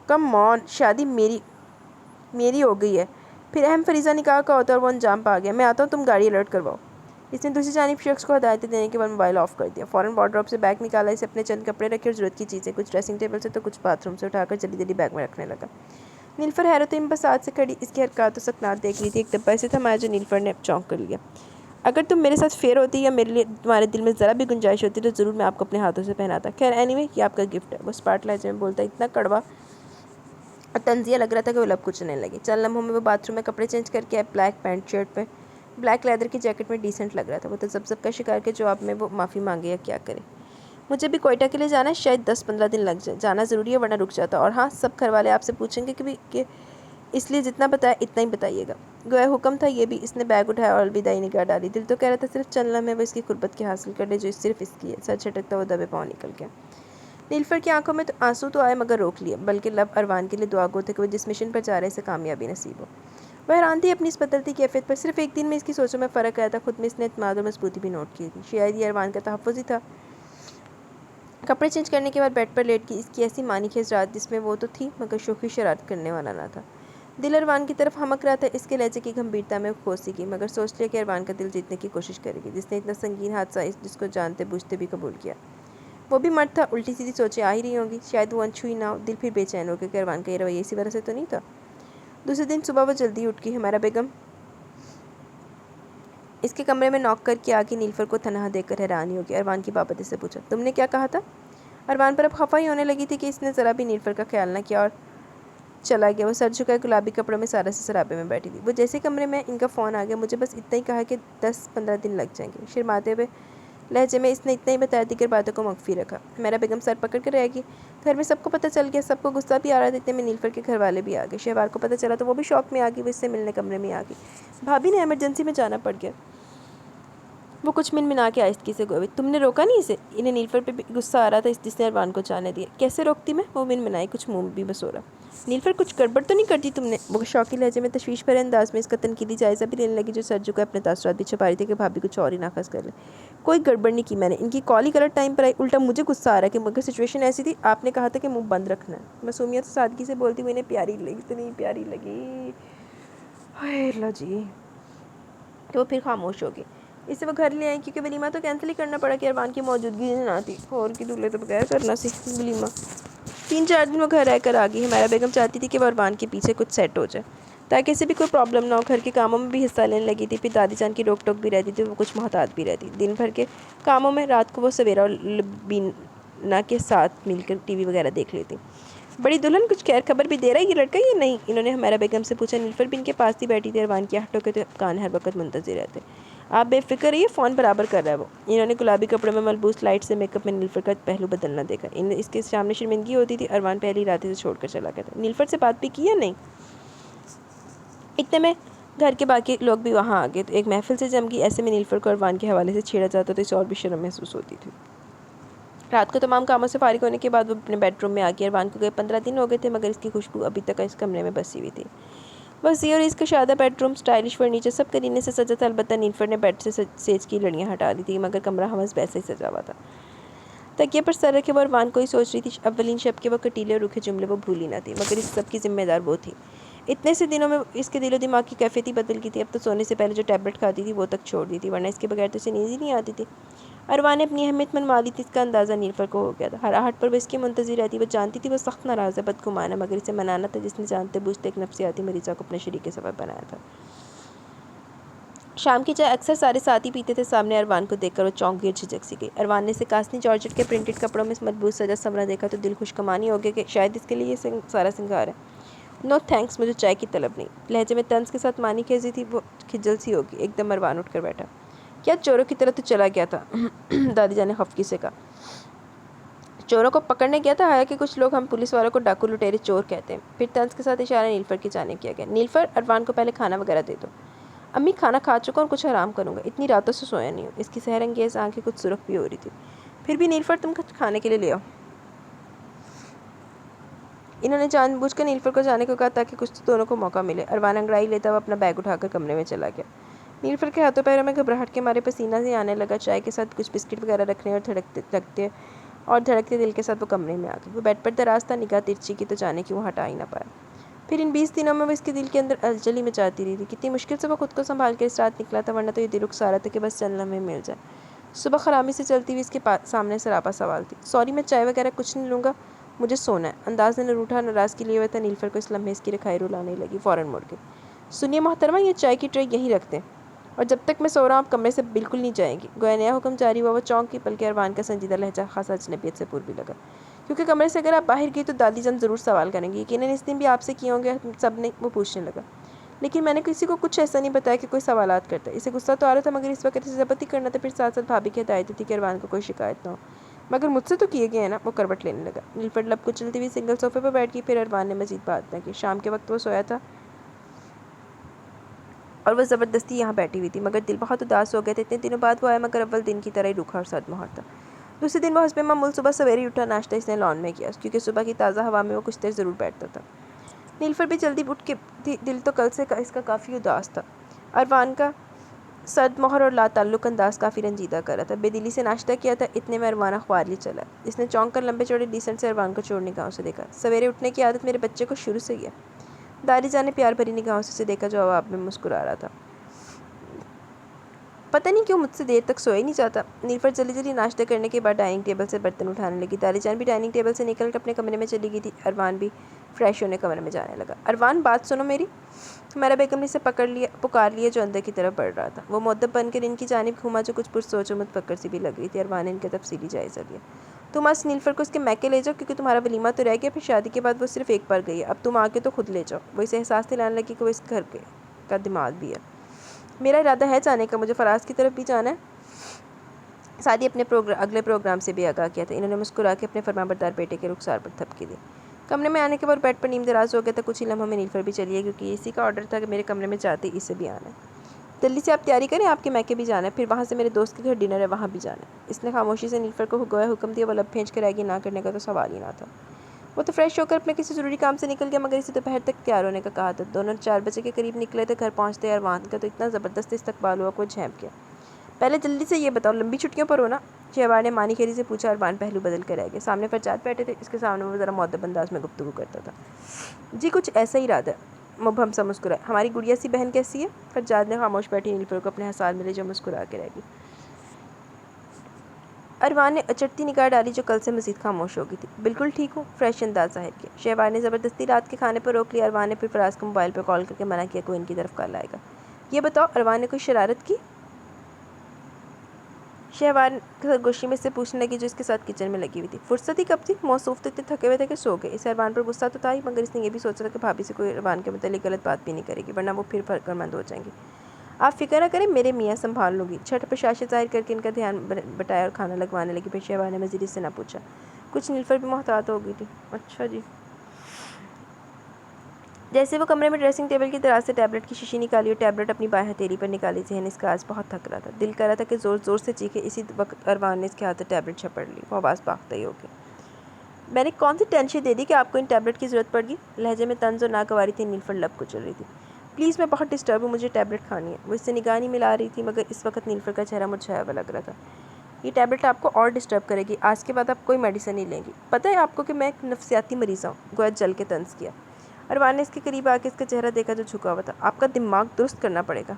کم آن، شادی میری ہو گئی ہے، پھر اہم فریضہ نکاح کا ہوتا ہے اور وہ انجام پا گیا۔ میں آتا ہوں، تم گاڑی الرٹ کرواؤ۔ اس نے دوسری جانب شخص کو ہدایتیں دینے کے بعد موبائل آف کر دیا۔ فوراً وارڈروب سے بیگ نکالا، اسے اپنے چند کپڑے رکھے اور ضرورت کی چیزیں کچھ ڈریسنگ ٹیبل سے تو کچھ باتھ روم سے اٹھا کر جلدی جلدی بیگ میں رکھنے لگا۔ نیلوفر حیرت و انبساط سے کھڑی اس کی حرکات و سکنات دیکھ رہی تھی۔ ایک ڈبہ اسے تھمایا جو نیلوفر نے چونک کر لیا۔ اگر تم میرے ساتھ فیئر ہوتی یا میرے لیے تمہارے دل میں ذرا بھی گنجائش ہوتی تو ضرور میں آپ کو اپنے ہاتھوں سے پہناتا۔ خیر اینی وے یہ آپ کا گفٹ ہے۔ وہ اسپاٹ لہجے میں بولتا، اتنا کڑوا اور طنزیہ لگ رہا تھا کہ وہ لب کچلنے لگی۔ چند لمحوں میں وہ باتھ روم میں کپڑے چینج کر کے بلیک پینٹ شرٹ میں بلیک لیدر کی جیکٹ میں ڈیسنٹ لگ رہا تھا. وہ تذبذب کا شکار کے جواب میں وہ معافی مانگے یا کیا کرے. مجھے بھی کوئٹہ کے لیے جانا ہے, شاید 10-15 دن لگ جائے. جانا ضروری ہے ورنہ رک جاتا. اور ہاں, سب گھر والے آپ سے پوچھیں گے کہ اس لیے جتنا بتایا اتنا ہی بتائیے گا. گویا حکم تھا یہ بھی. اس نے بیگ اٹھایا اور الوداعی نگاہ ڈالی. دل تو کہہ رہا تھا صرف چند لمحے وہ اس کی قربت کی حاصل کر لے جو صرف اس کی ہے. سر چھٹکتا وہ دبے پاؤں نکل گیا. نیلوفر کی آنکھوں میں آنسو تو آئے مگر روک لیے, بلکہ لب اروان کے لیے دعا گو تھے کہ وہ جس مشن پر جا رہے اسے کامیابی نصیب ہو. وہ حیران تھی اپنی اس بدلتی کیفیت پر. صرف ایک دن میں اس کی سوچوں میں فرق آیا تھا. خود میں اس نے اعتماد اور مضبوطی بھی نوٹ کی تھی. شاید یہ اروان کا تحفظ ہی تھا. کپڑے چینج کرنے کے بعد بیڈ پر لیٹ کی اس کی ایسی مانی خیز رات جس میں وہ تو تھی مگر شوخی شرارت کرنے والا نہ تھا. دل اروان کی طرف ہمک رہا تھا. اس کے لہجے کی گمبھیرتا میں کھوسی کی, مگر سوچ لیا کہ اروان کا دل جیتنے کی کوشش کرے گی جس نے اتنا سنگین حادثہ جس کو جانتے بوجھتے بھی قبول کیا. وہ بھی مرد تھا. الٹی سیدھی سوچیں آ ہی رہی ہوں گی. شاید وہ انچھوئی نہ ہو. دل پھر بے چین ہو گیا کہ اروان کا یہ رویہ اسی وجہ سے تو نہیں تھا. دوسرے دن صبح وہ جلدی اٹھ گئی. ہمارا بیگم اس کے کمرے میں نوک کر کے آگے نیلوفر کو تنہا دیکھ کر حیران ہو گیا. اروان کی بابت سے پوچھا, تم نے کیا کہا تھا؟ اروان پر اب خفا ہی ہونے لگی تھی کہ اس نے ذرا بھی نیلوفر کا خیال نہ کیا اور چلا گیا. وہ سر جھکائے گلابی کپڑوں میں سارا سے سرابے میں بیٹھی تھی. وہ جیسے کمرے میں ان کا فون آ گیا. مجھے بس اتنا ہی کہا کہ 10-15 دن لگ جائیں گے. شرماتے ہوئے لہجے میں اس نے اتنا ہی بتایا. دیگر باتوں کو مخفی رکھا. میرا بیگم سر پکڑ کر رہ گئی. گھر میں سب کو پتہ چل گیا. سب کو غصہ بھی آ رہا تھا. اتنے میں نیلوفر کے گھر والے بھی آ گئے. شہوار کو پتہ چلا تو وہ بھی شوق میں آ گئی. وہ اس سے ملنے کمرے میں آ گئی. بھابی نے ایمرجنسی میں جانا پڑ گیا. وہ کچھ منمنا کے آہستگی سے گوئی. تم نے روکا نہیں اسے؟ انہیں نیلوفر پہ غصہ آ رہا تھا جس نے اروان کو جانے دیا. کیسے روکتی میں؟ وہ منمنائی. کچھ منہ بھی بسورا. نیلوفر کچھ گڑبڑ تو نہیں کرتی تم نے؟ وہ شوقی لہجے میں تشویش بھرے انداز میں اس کا تنقیدی جائزہ بھی لینے لگی جو سر جھکائے اپنے تاثرات بھی چھپا رہی تھی کہ بھابی کچھ اور ہی ناقص کر لے. کوئی گڑبڑ نہیں کی میں نے. ان کی کال ہی غلط ٹائم پر آئی. الٹا مجھے غصہ آ رہا ہے کہ مگر سچویشن ایسی تھی. آپ نے کہا تھا کہ منہ بند رکھنا ہے. معصومیت اور سادگی سے بولتی ہوئی انہیں پیاری لگی. اتنی پیاری لگی. ہائے اللہ جی. تو وہ پھر خاموش ہو گئی. اس سے وہ گھر لے آئی کیونکہ ولیمہ تو کینسل ہی کرنا پڑا کہ اروان کی موجودگی نہ تھی. اور کی دولہے تو بغیر کرنا سی ولیمہ. 3-4 دن وہ گھر رہ کر آ گئی. ہمارا بیگم چاہتی تھی کہ وہ اروان کے پیچھے کچھ سیٹ ہو جائے تاکہ اسے بھی کوئی پرابلم نہ ہو. گھر کے کاموں میں بھی حصہ لینے لگی تھی. پھر دادی جان کی روک ٹوک بھی رہتی تھی. وہ کچھ محتاط بھی رہتی. دن بھر کے کاموں میں رات کو وہ سویرا اور لبینہ کے ساتھ مل کر ٹی وی وغیرہ دیکھ لیتی. بڑی دلہن کچھ خیر خبر بھی دے رہا ہے یہ لڑکا یا نہیں؟ انہوں نے ہمارا بیگم سے پوچھا. نیلوفر بھی ان کے پاس ہی بیٹھی تھی. اروان کی ہٹوں کے تو کان ہر وقت منتظر رہتے. آپ بے فکر رہیے, فون برابر کر رہا ہے وہ. انہوں نے گلابی کپڑوں میں ملبوس لائٹ سے میک اپ میں نیلوفر کا پہلو بدلنا دیکھا. اس کے سامنے شرمندگی ہوتی تھی. اروان پہلی رات سے چھوڑ کر چلا گیا تھا. نیلوفر سے بات بھی کی یا نہیں؟ اتنے میں گھر کے باقی لوگ بھی وہاں آ گئے تو ایک محفل سے جم گئی. ایسے میں نیلوفر کو اروان کے حوالے سے چھیڑا جاتا تو اسے اور بھی شرم محسوس ہوتی تھی. رات کو تمام کاموں سے فارغ ہونے کے بعد وہ اپنے بیڈ روم میں آ گئی. اروان کو گئے 15 دن ہو گئے تھے مگر اس کی خوشبو ابھی تک اس کمرے میں بسی ہوئی تھی. وسیع اور اس کا شادہ بیڈ روم, اسٹائلش فرنیچر, سب کرینے سے سجا تھا. البتہ نیلوفر نے بیڈ سے سیج کی لڑیاں ہٹا دی تھی مگر کمرہ حوض ویسے ہی سجا ہوا تھا. تکیے پر سر رکھے وہ اروان کو ہی سوچ رہی تھی. اولین شب کے وہ کٹیلے اور روکھے جملے وہ بھولی نہ تھی مگر اس سب کی ذمہ دار وہ تھی. اتنے سے دنوں میں اس کے دل و دماغ کی کیفیت ہی بدل گئی تھی. اب تو سونے سے پہلے جو ٹیبلٹ کھاتی تھی وہ تک چھوڑ دی تھی ورنہ اس کے بغیر تو اسے نیند ہی نہیں آتی تھی. اروان نے اپنی اہمیت منوا لی تھی. اس کا اندازہ نیلوفر کو ہو گیا تھا. ہر آہٹ پر وہ اس کی منتظر رہتی. وہ جانتی تھی وہ سخت ناراض ہے, بدگمان ہے, مگر اسے منانا تھا جس نے جانتے بوجھتے ایک نفسیاتی مریضہ کو اپنے شریک سبب بنایا تھا. شام کی چائے اکثر سارے ساتھ ہی پیتے تھے. سامنے اروان کو دیکھ کر وہ چونک گئی اور جھجک سی گئی. اروان نے اسے کاسنی جارجٹ کے پرنٹڈ کپڑوں میں ملبوس سجا سنورا دیکھا تو دل خوش کمانی ہو گیا کہ شاید اس کے لیے یہ سارا سنگار ہے. نو تھینکس, مجھے چائے کی طلب نہیں. لہجے میں طنز کے ساتھ مانی کھیزی تھی. وہ کھجل سی ہوگی. ایک دم اروان اٹھ کر بیٹھا. کیا چوروں کی طرح تو چلا گیا تھا؟ دادی جان نے خفگی سے کہا. چوروں کو پکڑنے گیا تھا. حالانکہ کچھ لوگ ہم پولیس والوں کو ڈاکو لٹیرے چور کہتے ہیں. پھر طنز کے ساتھ اشارہ نیلوفر کی جانب کیا گیا. نیلوفر, اروان کو پہلے کھانا وغیرہ دے دو. امی کھانا کھا چکا اور کچھ آرام کروں گا. اتنی راتوں سے سویا نہیں ہوں. اس کی سحر انگیز آنکھیں کچھ سرخ بھی ہو رہی تھی. پھر بھی نیلوفر تم کھانے کے لیے لے آؤ. انہوں نے جان بوجھ کر نیلوفر کو جانے کو کہا تاکہ کچھ دونوں کو موقع ملے. اروان انگڑائی لیتا ہوا اپنا بیگ اٹھا کر کمرے میں چلا گیا. نیلوفر کے ہاتھوں پیروں میں گھبراہٹ کے مارے پسینہ سے آنے لگا. چائے کے ساتھ کچھ بسکٹ وغیرہ رکھنے اور دھڑکتے دل کے ساتھ وہ کمرے میں آ گئی. وہ بیڈ پر دراز تھا. نگاہ ترچھی کی تو جانے کی وہ ہٹا ہی نہ پایا. پھر ان 20 دنوں میں وہ اس کے دل کے اندر الجلی مچاتی رہی تھی. کتنی مشکل سے وہ خود کو سنبھال کے اس رات نکلا تھا ورنہ تو یہ دل اکسا رہا تھا کہ بس چند لمحے مل جائے. صبح خرامی سے چلتی ہوئی اس کے سامنے سراپا سوال تھی. سوری, میں چائے وغیرہ کچھ نہیں لوں گا, مجھے سونا ہے. انداز نے روٹھا ناراضگی لیے ہوئے تھا. نیلوفر کو اس لمحے اس کی رکھائی رلانے لگی. فوراً مڑ گئی. سنیے محترمہ, یہ چائے کی ٹرے یہیں رکھ دیں اور جب تک میں سو رہا ہوں آپ کمرے سے بالکل نہیں جائیں گی. گویا نیا حکم جاری ہوا. وہ چونک کی, بلکہ اروان کا سنجیدہ لہجہ خاصا اجنبیت سے پور بھی لگا. کیونکہ کمرے سے اگر آپ باہر گئی تو دادی جان ضرور سوال کریں گی. یقیناً اس دن بھی آپ سے کیے ہوں گے. سب نے وہ پوچھنے لگا. لیکن میں نے کسی کو کچھ ایسا نہیں بتایا کہ کوئی سوالات کرتا ہے. اسے غصہ تو آ رہا تھا مگر اس وقت اسے ضبط ہی کرنا تھا. پھر ساتھ ساتھ بھابھی کی ہدایت تھی کہ عرفان کو کوئی شکایت نہ ہو. مگر مجھ سے تو کیے گئے ہیں نا. وہ کروٹ لینے لگا. نیلوفر لب کو چلتی ہوئی سنگل صوفے پر بیٹھ گئی. پھر عرفان نے مزید بات نہ کی. شام کے وقت وہ سویا تھا اور وہ زبردستی یہاں بیٹھی ہوئی تھی مگر دل بہت اداس ہو گئے تھے. اتنے دنوں بعد وہ آیا مگر اول دن کی طرح ہی روکھا اور سرد مہر تھا. دوسرے دن وہ حسب معمول صبح سویرے ہی اٹھا. ناشتہ اس نے لان میں کیا کیونکہ صبح کی تازہ ہوا میں وہ کچھ دیر ضرور بیٹھتا تھا. نیلوفر بھی جلدی اٹھ کے دل تو کل سے اس کا کافی اداس تھا. عرفان کا سرد مہر اور لا تعلق انداز کافی رنجیدہ کر رہا تھا. بے دلی سے ناشتہ کیا تھا. اتنے میں عرفان اخبار لیے چلا. اس نے چونک کر لمبے چوڑے ڈیسنٹ سے عرفان کو چوڑ نگاہوں سے دیکھا. سویرے اٹھنے کی عادت میرے بچے کو شروع سے ہی ہے. داری جان نے پیار بھری نگاہوں سے اسے دیکھا جو جواب میں مسکرا رہا تھا. پتہ نہیں کیوں مجھ سے دیر تک سویا ہی نہیں جاتا. نیلوفر جلدی جلدی ناشتہ کرنے کے بعد ڈائننگ ٹیبل سے برتن اٹھانے لگی. داری جان بھی ڈائننگ ٹیبل سے نکل کر اپنے کمرے میں چلی گئی تھی. عرفان بھی فریش ہونے کمرے میں جانے لگا. عرفان بات سنو میری. ہمارا بیگم نے اسے پکار لیا جو اندر کی طرف بڑھ رہا تھا. وہ مؤدب بن کر ان کی جانب گھوما جو کچھ پرسوچ و متفکر سی بھی لگ رہی تھی. عرفان نے ان کا تفصیلی جائزہ لیا. تم آج نیلوفر کو اس کے میکے لے جاؤ کیونکہ تمہارا ولیمہ تو رہ گیا. پھر شادی کے بعد وہ صرف ایک بار گئی ہے. اب تم آ کے تو خود لے جاؤ. وہ اسے احساس دلانے لگی کہ وہ اس گھر کا دماغ بھی ہے. میرا ارادہ ہے جانے کا. مجھے فراز کی طرف بھی جانا ہے. سادی اپنے اگلے پروگرام سے بھی آگاہ کیا تھا. انہوں نے مسکرا کے اپنے فرمانبردار بیٹے کے رخسار پر تھپکی دی. کمرے میں آنے کے بعد بیڈ پر نیم دراز ہو گیا تھا. کچھ ہی لمحوں میں نیلوفر بھی چلی ہے کیونکہ اسی کا آرڈر تھا کہ میرے کمرے میں جاتے ہی اسے بھی آنا ہے. جلدی سے آپ تیاری کریں. آپ کے میکے بھی جانا ہے. پھر وہاں سے میرے دوست کے گھر ڈنر ہے وہاں بھی جانا ہے. اس نے خاموشی سے نیلوفر کو گویا حکم دیا. وہ لب پھینچ کر آگے نہ کرنے کا تو سوال ہی نہ تھا. وہ تو فریش ہو کر اپنے کسی ضروری کام سے نکل گیا مگر اسے دوپہر تک تیار ہونے کا کہا تھا. دونوں 4 بجے کے قریب نکلے تھے. گھر پہنچتے عرفان کا تو اتنا زبردست استقبال ہوا کہ وہ جھینپ گیا. پہلے جلدی سے یہ بتاؤ لمبی چھٹیوں پر ہو نا. شہوار نے مانی خیری سے پوچھا. عرفان پہلو بدل کر رہ گیا. سامنے فرجاد بیٹھے تھے. اس کے سامنے وہ ذرا مؤدب انداز میں گفتگو کرتا تھا. جی کچھ ایسا ہی ارادہ ہے. مبہم سا مسکرایا. ہماری گڑیا سی بہن کیسی ہے؟ فرجاد نے خاموش بیٹھی نیلوفر کو اپنے حصار میں لے جو مسکرا کے رہ گئی. عرفان نے اچٹتی نگاہ ڈالی جو کل سے مزید خاموش ہو گئی تھی. بالکل ٹھیک ہوں. فریش انداز ظاہر کیا. شہوار نے زبردستی رات کے کھانے پر روک لیا. عرفان نے پھر فراز کو موبائل پر کال کر کے منع کیا کہ وہ ان کی طرف کل آئے گا. یہ بتاؤ عرفان نے کوئی شرارت کی؟ شہوار سرگوشی میں سے پوچھنے لگی جو اس کے ساتھ کچن میں لگی ہوئی تھی. فرصت ہی کب تھی؟ موصوف تو اتنے تھکے ہوئے تھے کہ سو گئے. اسے عرفان پر غصہ تو تھا ہی مگر اس نے یہ بھی سوچا تھا کہ بھابھی سے کوئی عرفان کے متعلق غلط بات بھی نہیں کرے گی ورنہ وہ پھر فکرمند ہو جائیں گی. آپ فکر نہ کریں میرے میاں سنبھال لوں گی. چھٹ پرشاشت ظاہر کر کے ان کا دھیان بٹایا اور کھانا لگوانے لگی. پھر شہوار نے مزید اس سے نہ پوچھا. کچھ نیلوفر بھی محتاط ہو گئی تھی. اچھا جی. جیسے وہ کمرے میں ڈریسنگ ٹیبل کی دراز سے ٹیبلٹ کی شیشی نکالی اور ٹیبلٹ اپنی بائیں ہتھیلی پر نکالی. ذہن اس کا آج بہت تھک رہا تھا. دل کر رہا تھا کہ زور زور سے چیخے. اسی وقت عرفان نے اس کے ہاتھ سے ٹیبلٹ جھپٹ لی. وہ آواز باختہ ہی ہو گئی. میں نے کون سی ٹینشن دے دی کہ آپ کو ان ٹیبلٹ کی ضرورت پڑ گئی؟ لہجے میں طنز اور ناگواری تھی. نیلوفر لب کو چل رہی تھی. پلیز میں بہت ڈسٹرب ہوں. مجھے ٹیبلٹ کھانی ہے. وہ اس سے نگاہ نہیں ملا رہی تھی مگر اس وقت نیلوفر کا چہرہ مرجھایا ہوا لگ رہا تھا. یہ ٹیبلٹ آپ کو اور ڈسٹرب کرے گی. آج کے بعد آپ کوئی میڈیسن نہیں لیں گی. پتہ ہے آپ کو کہ میں ایک نفسیاتی مریض ہوں. گویا جل کے طنز کیا. عرفان نے اس کے قریب آ کے اس کا چہرہ دیکھا جو جھکا ہوا تھا. آپ کا دماغ درست کرنا پڑے گا.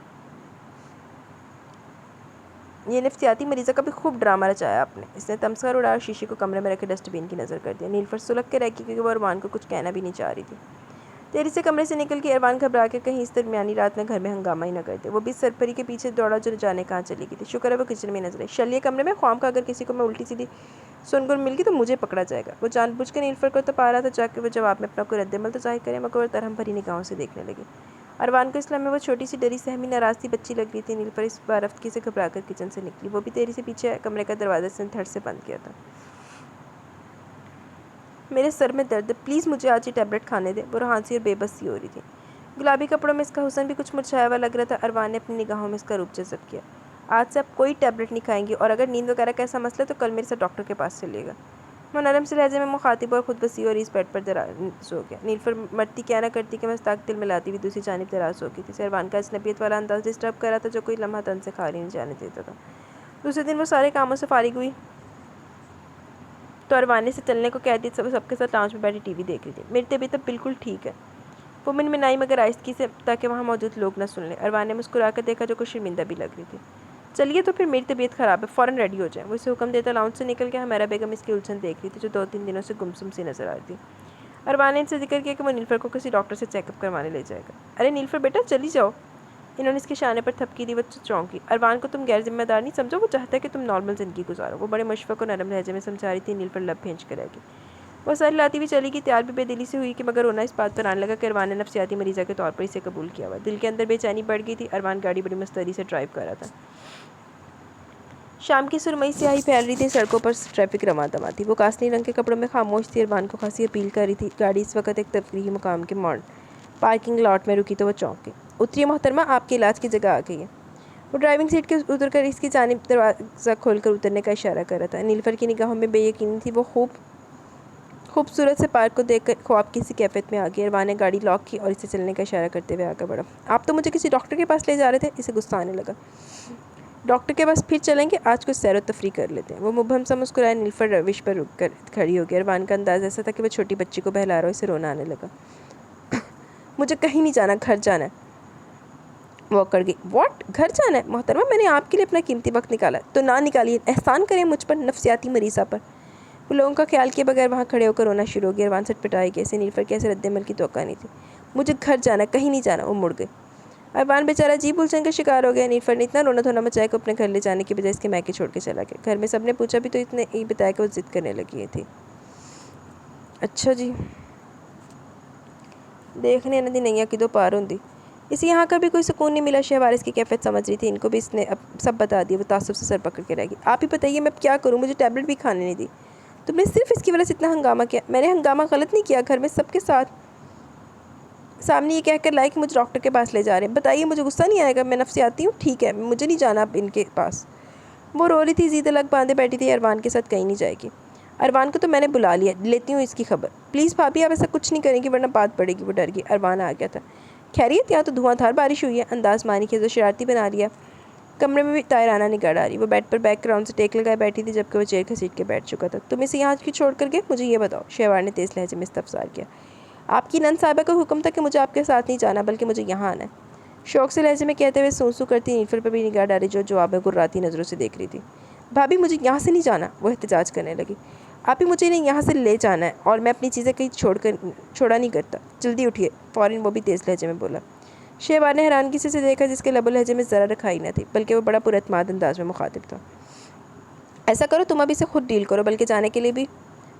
یہ نفسیاتی مریضہ کا بھی خوب ڈرامہ رچایا آپ نے. اس نے تمسخر اڑایا اور شیشے کو کمرے میں رکھے ڈسٹ بین کی نظر کر دیا. نیلوفر سلگ کے رہ گئی کیونکہ وہ عرفان کو کچھ کہنا بھی نہیں چاہ رہی تھی. تیزی سے کمرے سے نکل کے عرفان گھبرا کے کہیں اس درمیانی رات میں گھر میں ہنگامہ ہی نہ کر دے. وہ بھی سرپری کے پیچھے دوڑا جو جانے کہاں چلی گئی تھی. شکر ہے وہ کچن میں نظر آئی. چلیے کمرے میں. خواہم کا اگر کسی کو میں الٹی سیدھی سنگن مل گئی تو مجھے پکڑا جائے گا. وہ جان بوجھ کے نیلوفر کو تپا رہا تھا جا کے وہ جواب میں اپنا کوئی رد عمل تو ظاہر کرے مگر وہ درہم بھری نگاہوں سے دیکھنے لگی. عرفان کو اس لمحے وہ چھوٹی سی ڈری سہمی ناراض سی بچی لگ رہی تھی. نیلوفر اس بار رفتگی سے گھبرا کر کچن سے نکلی. وہ بھی تیزی سے پیچھے کمرے کا دروازہ اس نے دھڑ سے بند کیا تھا. میرے سر میں درد ہے. پلیز مجھے آج یہ ٹیبلٹ کھانے دیں. وہ روحان سی اور بے بس سی ہو رہی تھی. گلابی کپڑوں میں اس کا حسن بھی کچھ مرجھایا ہوا لگ رہا تھا. عرفان نے اپنی نگاہوں میں اس کا روپ جذب کیا. آج سے آپ کوئی ٹیبلٹ نہیں کھائیں گی اور اگر نیند وغیرہ کا ایسا مسئلہ ہے تو کل میرے ساتھ ڈاکٹر کے پاس چلیے گا. وہ نرم سے لہجے میں مخاطب اور خود وسیع اور اس بیڈ پر دراز ہو گیا. نیلوفر مرتی کیا نہ کرتی کہ مستاق دل ملاتی ہوئی دوسری جانب دراز ہو گئی تھی. عرفان کا اجنبیت والا انداز ڈسٹرب کر رہا تھا جو کوئی لمحہ تن سے خالی نہیں جانے دیتا تھا. دوسرے دن وہ سارے کاموں سے فارغ ہوئی تو عرفان نے اسے چلنے کو کہہ دی. سب کے ساتھ لاؤنج میں بیٹھی ٹی وی دیکھ رہی تھی. میری طبیعت اب بالکل ٹھیک ہے. وہ منمنائی مگر آہستگی سے تاکہ وہاں موجود لوگ نہ سن لیں. عرفان نے مسکرا کر دیکھا جو کچھ شرمندہ بھی لگ رہی تھی. چلیے تو پھر میری طبیعت خراب ہے. فوراً ریڈی ہو جائیں. وہ اسے حکم دیتا لاؤنج سے نکل کے ہمارا بیگم اس کی الجھن دیکھ رہی تھی جو 2-3 دنوں سے گمسم سی نظر آ رہی تھی. عرفان نے ان سے ذکر کیا کہ وہ نیلوفر کو کسی ڈاکٹر سے چیک اپ کروانے لے جائے گا. ارے نیلوفر بیٹا چلی جاؤ. انہوں نے اس کے شانے پر تھپکی دی. وہ چونکی. عرفان کو تم غیر ذمہ دار نہیں سمجھو. وہ چاہتا ہے کہ تم نارمل زندگی گزارو. وہ بڑے مشفق اور نرم لہجے میں سمجھا رہی تھی. نیلوفر لب بھینچ کر رہ گئی. وہ سر لاتی ہوئی چلی گئی. تیار بھی بے دلی سے ہوئی کہ مگر رونا اس بات پر آنے لگا کہ اروان نے نفسیاتی مریضہ کے طور پر اسے قبول کیا ہوا. دل کے اندر بے چینی بڑھ گئی تھی. اروان گاڑی بڑی مستعدی سے ڈرائیو کر رہا تھا. شام کی سرمئی سیاہی پھیل رہی تھی. سڑکوں پر ٹریفک رواں دواں تھی. وہ کاسنی رنگ کے کپڑوں میں خاموش تھی. اروان کو خاصی اپیل کر رہی تھی. گاڑی اس وقت ایک تفریحی مقام کے پارکنگ لاٹ میں رکی تو وہ چونک گئی. اتریے محترمہ, آپ کے علاج کی جگہ آ گئی ہے. وہ ڈرائیونگ سیٹ کے اتر کر اس کی جانب دروازہ کھول کر اترنے کا اشارہ کر رہا تھا. نیلوفر کی نگاہوں میں بے یقینی تھی. وہ خوبصورت سے پارک کو دیکھ کر خواب کی سی کیفیت میں آ گئی. اروان نے گاڑی لاک کی اور اسے چلنے کا اشارہ کرتے ہوئے آگے بڑھا. آپ تو مجھے کسی ڈاکٹر کے پاس لے جا رہے تھے. اسے غصہ آنے لگا. ڈاکٹر کے پاس پھر چلیں گے, آج کچھ سیر و تفریح کر لیتے ہیں. وہ مبہم سا مسکرایا. نیلوفر روش پر رک کر کھڑی ہو گئی. اروان کا انداز ایسا تھا کہ وہ چھوٹی بچی کو بہلا رہا ہو. اسے رونا آنے لگا. مجھے کہیں نہیں جانا, گھر جانا ہے. وہ اکڑ گئی. واٹ, گھر جانا ہے؟ محترمہ, میں نے آپ کے لیے اپنا قیمتی وقت نکالا, تو نہ نکالیے. احسان کریں مجھ پر, نفسیاتی مریضہ پر. وہ لوگوں کا خیال کیے بغیر وہاں کھڑے ہو کر رونا شروع ہو گیا. اروان سٹپٹائی گیا. اسے نیلوفر کے ایسے رد عمل کی توقع نہیں تھی. مجھے گھر جانا ہے, کہیں نہیں جانا. وہ مڑ گئی. اروان بیچارہ عجیب الجھن کا شکار ہو گیا. نیلوفر نے اتنا رونا دھونا مچایا کہ اپنے گھر لے جانے کی بجائے اس کے میکے چھوڑ کے چلا گیا. گھر میں سب نے پوچھا بھی تو اتنے ہی بتایا کہ وہ ضد کرنے لگی تھی. اچھا جی, دیکھنے نہ دی نیا کی دو پار ہوندی. اسے یہاں کا بھی کوئی سکون نہیں ملا. شہوارز کی کیفیت سمجھ رہی تھی. ان کو بھی اس نے سب بتا دیا. وہ تعصب سے سر پکڑ کے رہ گئی. آپ ہی بتائیے میں کیا کروں, مجھے ٹیبلٹ بھی کھانے نہیں دی. تم نے صرف اس کی وجہ سے اتنا ہنگامہ کیا. میں نے ہنگامہ غلط نہیں کیا. گھر میں سب کے سامنے یہ کہہ کر لائے کہ مجھے ڈاکٹر کے پاس لے جا رہے ہیں. بتائیے مجھے غصہ نہیں آئے گا؟ میں نفسیاتی ہوں, ٹھیک ہے, مجھے نہیں جانا اب ان کے پاس. وہ رو رہی تھی, زید الگ باندھے بیٹھی تھی. اروان کے ساتھ کہیں نہیں جائے گی. اروان کو تو میں نے بلا لیا, لیتی ہوں اس کی خبر. پلیز بھابھی, آپ ایسا کچھ نہیں کریں گی ورنہ بات پڑے گی. وہ ڈر گئی. اروان آ گیا تھا. خیریت, یہاں تو دھواں دھار بارش ہوئی ہے. انداز مانی کے جو شرارتی بنا لیا. کمرے میں بھی طاہرانہ نگاہ ڈالی. وہ بیڈ پر بیک گراؤنڈ سے ٹیک لگائے بیٹھی تھی جبکہ وہ چیئر گھسیٹ کے بیٹھ چکا تھا. تم اسے یہاں کیوں چھوڑ کر گئے, مجھے یہ بتاؤ. شہوار نے تیز لہجے میں استفسار کیا. آپ کی نند صاحبہ کا حکم تھا کہ مجھے آپ کے ساتھ نہیں جانا بلکہ مجھے یہاں آنا ہے. شوق سے لہجے میں کہتے ہوئے سو کرتی نیلوفر پر بھی نگاہ ڈالی جو جواب میں گراتی نظروں سے دیکھ رہی تھی. بھابھی مجھے یہاں سے نہیں جانا. وہ احتجاج کرنے لگی. آپ ہی مجھے انہیں یہاں سے لے جانا ہے اور میں اپنی چیزیں کہیں چھوڑا نہیں کرتا. جلدی اٹھیے. فوراً وہ بھی تیز لہجے میں بولا. شہوار نے حیرانگی سے دیکھا جس کے لب و لہجے میں ذرا رکھائی نہ تھی بلکہ وہ بڑا پراعتماد انداز میں مخاطب تھا. ایسا کرو, تم اب اسے خود ڈیل کرو, بلکہ جانے کے لیے بھی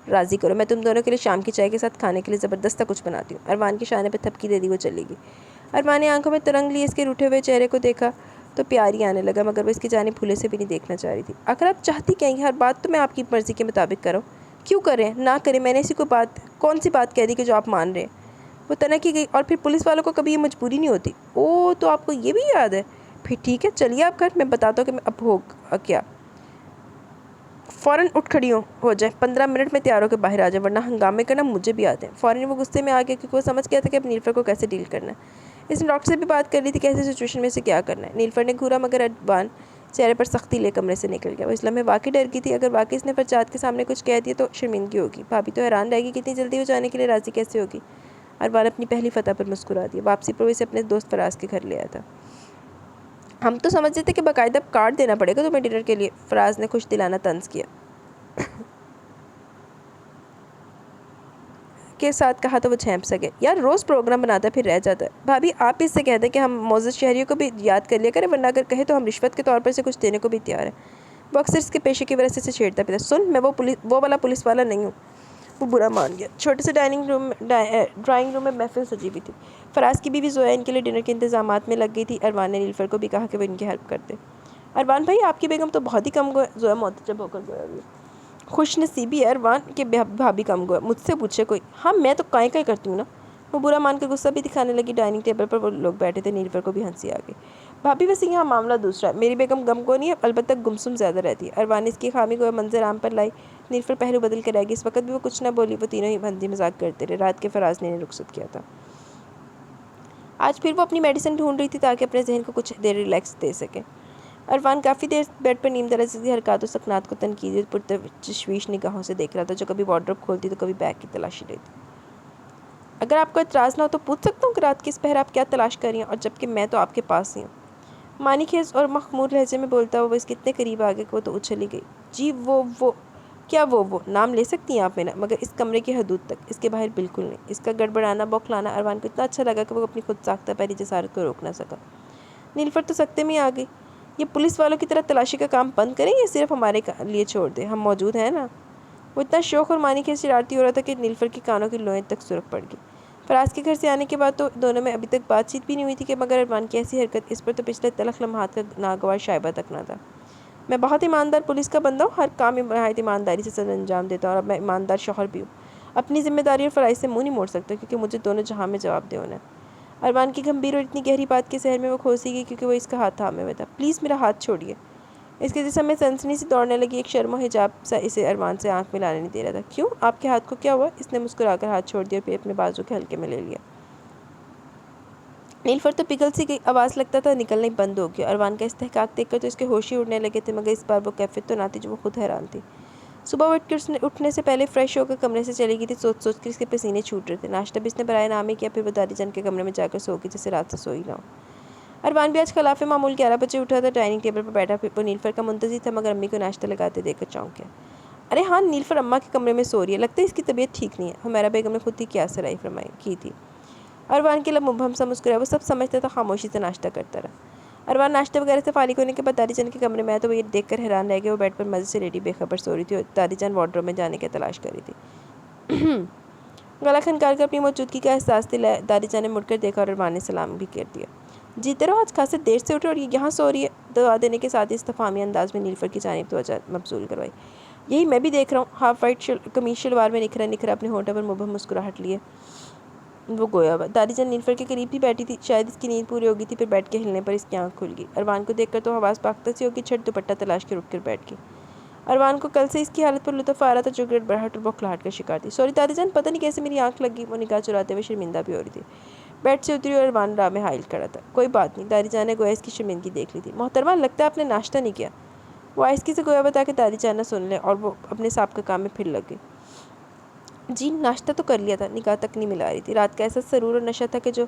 راضی کرو. میں تم دونوں کے لیے شام کی چائے کے ساتھ کھانے کے لیے زبردست کچھ بناتی ہوں. اروان کے شانے پہ تھپکی دے دی. وہ چلی گئی. اروان نے آنکھوں میں ترنگ لی. اس کے روٹھے ہوئے چہرے کو دیکھا تو پیاری آنے لگا مگر وہ اس کی جانب پھولے سے بھی نہیں دیکھنا چاہ رہی تھی. اگر آپ چاہتی کہیں گے ہر بات تو میں آپ کی مرضی کے مطابق کروں. کیوں کریں, نہ کریں. میں نے ایسی کوئی کون سی بات کہہ دی کہ جو آپ مان رہے ہیں. وہ تنکی گئی. اور پھر پولیس والوں کو کبھی یہ مجبوری نہیں ہوتی. اوہ, تو آپ کو یہ بھی یاد ہے. پھر ٹھیک ہے, چلیے آپ گھر. میں بتاتا ہوں کہ میں اب ہوگا کیا. فوراً اٹھ کھڑی ہو جائے. 15 منٹ میں تیار ہو کے باہر آ جائے ورنہ ہنگامے کرنا مجھے بھی آتے ہیں. فوراً وہ غصے میں آ گیا کیونکہ وہ سمجھ گیا تھا کہ اب نیلوفر کو کیسے ڈیل کرنا ہے. اس نے ڈاکٹر سے بھی بات کر لی تھی کیسے سچویشن میں سے کیا کرنا ہے. نیلوفر نے گھورا مگر اروان چہرے پر سختی لے کمرے سے نکل گیا. وہ اس لمحے واقعی ڈر گئی تھی. اگر واقعی اس نے فرجاد کے سامنے کچھ کہہ دیا تو شرمندگی ہوگی. بھابھی تو حیران رہے گی کہ اتنی جلدی وہ جانے کے لیے راضی کیسے ہوگی. اروان اپنی پہلی فتح پر مسکرا دیا. واپسی پر وہ اسے اپنے دوست فراز کے گھر لے آیا تھا. ہم تو سمجھتے تھے کہ باقاعدہ کارڈ دینا پڑے گا تمہیں ڈنر کے لیے. فراز نے خوش دلانہ طنز کیا کے ساتھ کہا تو وہ جھینپ سا گیا. یار روز پروگرام بناتا ہے پھر رہ جاتا ہے. بھابھی آپ اس سے کہہ دیں کہ ہم معزز شہریوں کو بھی یاد کر لیا کریں ورنہ اگر کہے تو ہم رشوت کے طور پر سے کچھ دینے کو بھی تیار ہیں. وہ اکثر اس کے پیشے کی وجہ سے اسے چھیڑتا پیتا. سن, میں وہ والا پولیس والا نہیں ہوں. وہ برا مان گیا. چھوٹے سے ڈرائنگ روم میں محفل سجی ہوئی تھی. فراز کی بیوی زویا ان کے لیے ڈنر کے انتظامات میں لگ گئی تھی. اروان نے نیلوفر کو بھی کہا کہ وہ ان کی ہیلپ کر دے. اروان بھائی, آپ کی بیگم تو بہت ہی کم گو ہے. زویا معتجب ہو کر گویا ہوئی. خوش نصیبی ہے اروان کہ بھابھی کم گو ہے. مجھ سے پوچھے کوئی. ہاں, میں تو کائیں کرتی ہوں نا. وہ برا مان کر غصہ بھی دکھانے لگی. ڈائننگ ٹیبل پر وہ لوگ بیٹھے تھے. نیلوفر کو بھی ہنسی آ گئی. بھابھی ویسے یہاں معاملہ دوسرا ہے. میری بیگم غم کو نہیں ہے, البتہ گمسم زیادہ رہتی ہے. اروان نے اس کی خامی کو منظر عام پر لائی. نیلوفر پہلو بدل کے رہ گئی. اس وقت بھی وہ کچھ نہ بولی. وہ تینوں ہی ہنسی مذاق کرتے رہے. رات کے فراز نے انہیں رخصت کیا تھا. آج پھر وہ اپنی میڈیسن ڈھونڈ رہی تھی تاکہ اپنے ذہن کو کچھ دیر ریلیکس دے سکے. اروان کافی دیر بیڈ پر نیم دراز کی حرکات و سکنات کو تنقیدی پرتشویش نگاہوں سے دیکھ رہا تھا جو کبھی وارڈروب کھولتی تو کبھی بیگ کی تلاشی لیتی. اگر آپ کو اعتراض نہ ہو تو پوچھ سکتا ہوں کہ رات کے اس پہر آپ کیا تلاش کر رہی ہیں, اور جبکہ میں تو آپ کے پاس ہی ہوں. معنی خیز اور مخمور لہجے میں بولتا ہوا وہ اس کے اتنے قریب آ گیا کہ وہ تو اچھل ہی گئی. جی وہ کیا وہ نام لے سکتی ہیں آپ میرا, مگر اس کمرے کی حدود تک, اس کے باہر بالکل نہیں. اس کا گڑبڑانا بوکھلانا اروان کو اتنا اچھا لگا کہ وہ اپنی خود ساختہ پہلی جسارت کو روک نہ سکا. نیلوفر تو سکتے میں آ گئی. یہ پولیس والوں کی طرح تلاشی کا کام بند کریں یا صرف ہمارے لیے چھوڑ دیں, ہم موجود ہیں نا. وہ اتنا شوق اور مانی کے شرارتی ہو رہا تھا کہ نیلوفر کے کانوں کی لوئیں تک سرخ پڑ گئی۔ فراز کے گھر سے آنے کے بعد تو دونوں میں ابھی تک بات چیت بھی نہیں ہوئی تھی کہ مگر ارمان کی ایسی حرکت، اس پر تو پچھلے تلخ لمحات کا ناگوار شائبہ تک نہ تھا۔ میں بہت ایماندار پولیس کا بندہ ہوں، ہر کام نہایت ایمانداری سے سر انجام دیتا ہوں، اور اب میں ایماندار شوہر بھی ہوں۔ اپنی ذمہ داری اور فرائض سے منہ نہیں موڑ سکتا، کیونکہ مجھے دونوں جہاں میں جواب دہ ہونا ہے۔ ارمان کی گمبھیر اور اتنی گہری بات کے سحر میں وہ کھوسی گئی کیونکہ وہ اس کا ہاتھ تھامے ہوئے تھا۔ پلیز میرا ہاتھ چھوڑیے۔ اس کے جسم میں سنسنی سی دوڑنے لگی، ایک شرم و حجاب سا اسے ارمان سے آنکھ ملانے نہیں دے رہا تھا۔ کیوں؟ آپ کے ہاتھ کو کیا ہوا؟ اس نے مسکرا کر ہاتھ چھوڑ دیا اور پھر اپنے بازو کے ہلکے میں لے لیا۔ نیلوفر تو پگھل سی گئی، آواز لگتا تھا نکلنا ہی بند ہو گیا۔ ارمان کا استحقاق دیکھ کر تو اس کے ہوش ہی اڑنے لگے تھے، مگر اس بار وہ کیفیت تو نہ تھی جو وہ خود حیران تھی۔ صبح اٹھنے سے پہلے فریش ہو کر کمرے سے چلی گئی تھی، سوچ سوچ کر اس کے پسینے چھوٹ رہے تھے۔ ناشتہ بھی اس نے برائے نام ہی کیا، پھر وہ دادی جان کے کمرے میں جا کر سو گئی جیسے رات سے سوئی نہ ہو۔ ارمان بھی آج خلاف معمول 11 بجے اٹھا تھا، ڈائننگ ٹیبل پر بیٹھا وہ نیلوفر کا منتظر تھا، مگر امی کو ناشتہ لگاتے دیکھ کر چونک گیا۔ ارے ہاں، نیلوفر اماں کے کمرے میں سو رہی ہے، لگتا ہے اس کی طبیعت ٹھیک نہیں ہے۔ حمیرہ بیگم نے خود ہی کیا سرائی کی تھی۔ ارمان کے لب مبہم سا مسکرایا، وہ سب سمجھتا تھا، خاموشی سے ناشتہ کرتا رہا۔ ارمان ناشتہ وغیرہ سے فارغ ہونے کے بعد دادی جان کے کمرے میں آیا تو وہ یہ دیکھ کر حیران رہ گیا، وہ بیڈ پر مزے سے لیٹی بے خبر سو رہی تھی اور دادی جان وارڈروب میں جانے کی تلاش کر رہی تھی۔ گلا کھنکار کر اپنی موجودگی کا احساس دلایا، دادی جان نے مڑ کر دیکھا اور ارمان نے سلام بھی کر دیا۔ جیتے رہو، آج خاصے دیر سے اٹھے اور یہ یہاں سو رہی ہے۔ دعا دینے کے ساتھ ہی استفہامی انداز میں نیلوفر کی جانب توجہ مبذول کروائی۔ یہی میں بھی دیکھ رہا ہوں۔ ہاف وائٹ قمیص شلوار میں نکھرا نکھرا اپنے ہونٹوں پر مبہم مسکراہٹ لیے وہ گویا ہوا۔ دادی جان نیلوفر کے قریب ہی بیٹھی تھی، شاید اس کی نیند پوری ہو گئی تھی، پھر بیٹھ کے ہلنے پر اس کی آنکھ کھل گئی۔ ارمان کو دیکھ کر تو حواس باختہ سی ہو گئی، جھٹ دوپٹہ تلاش کر اٹھ کر بیٹھ گئی۔ ارمان کو کل سے اس کی حالت پر لطف آ رہا تھا، جو گڑبڑاہٹ اور بوکھلاہٹ کا شکار تھی۔ سوری دادی جان، پتہ نہیں کیسے میری آنکھ لگ گئی، وہ نگاہ چراتے ہوئے شرمندہ بھی ہو رہی تھی۔ بیڈ سے اتری اور ارمان راہ میں حائل کھڑا تھا۔ کوئی بات نہیں، دادی جان نے گویا اس کی شرمندگی دیکھ لی تھی۔ محترمہ، لگتا ہے آپ نے ناشتہ نہیں کیا۔ وہ آہستگی سے گویا بتا کہ دادی جان نہ سن لیں، اور وہ اپنے سابقہ کام میں پھر لگ گئی۔ جی ناشتہ تو کر لیا تھا، نگاہ تک نہیں ملا رہی تھی۔ رات کا ایسا سرور اور نشہ تھا کہ جو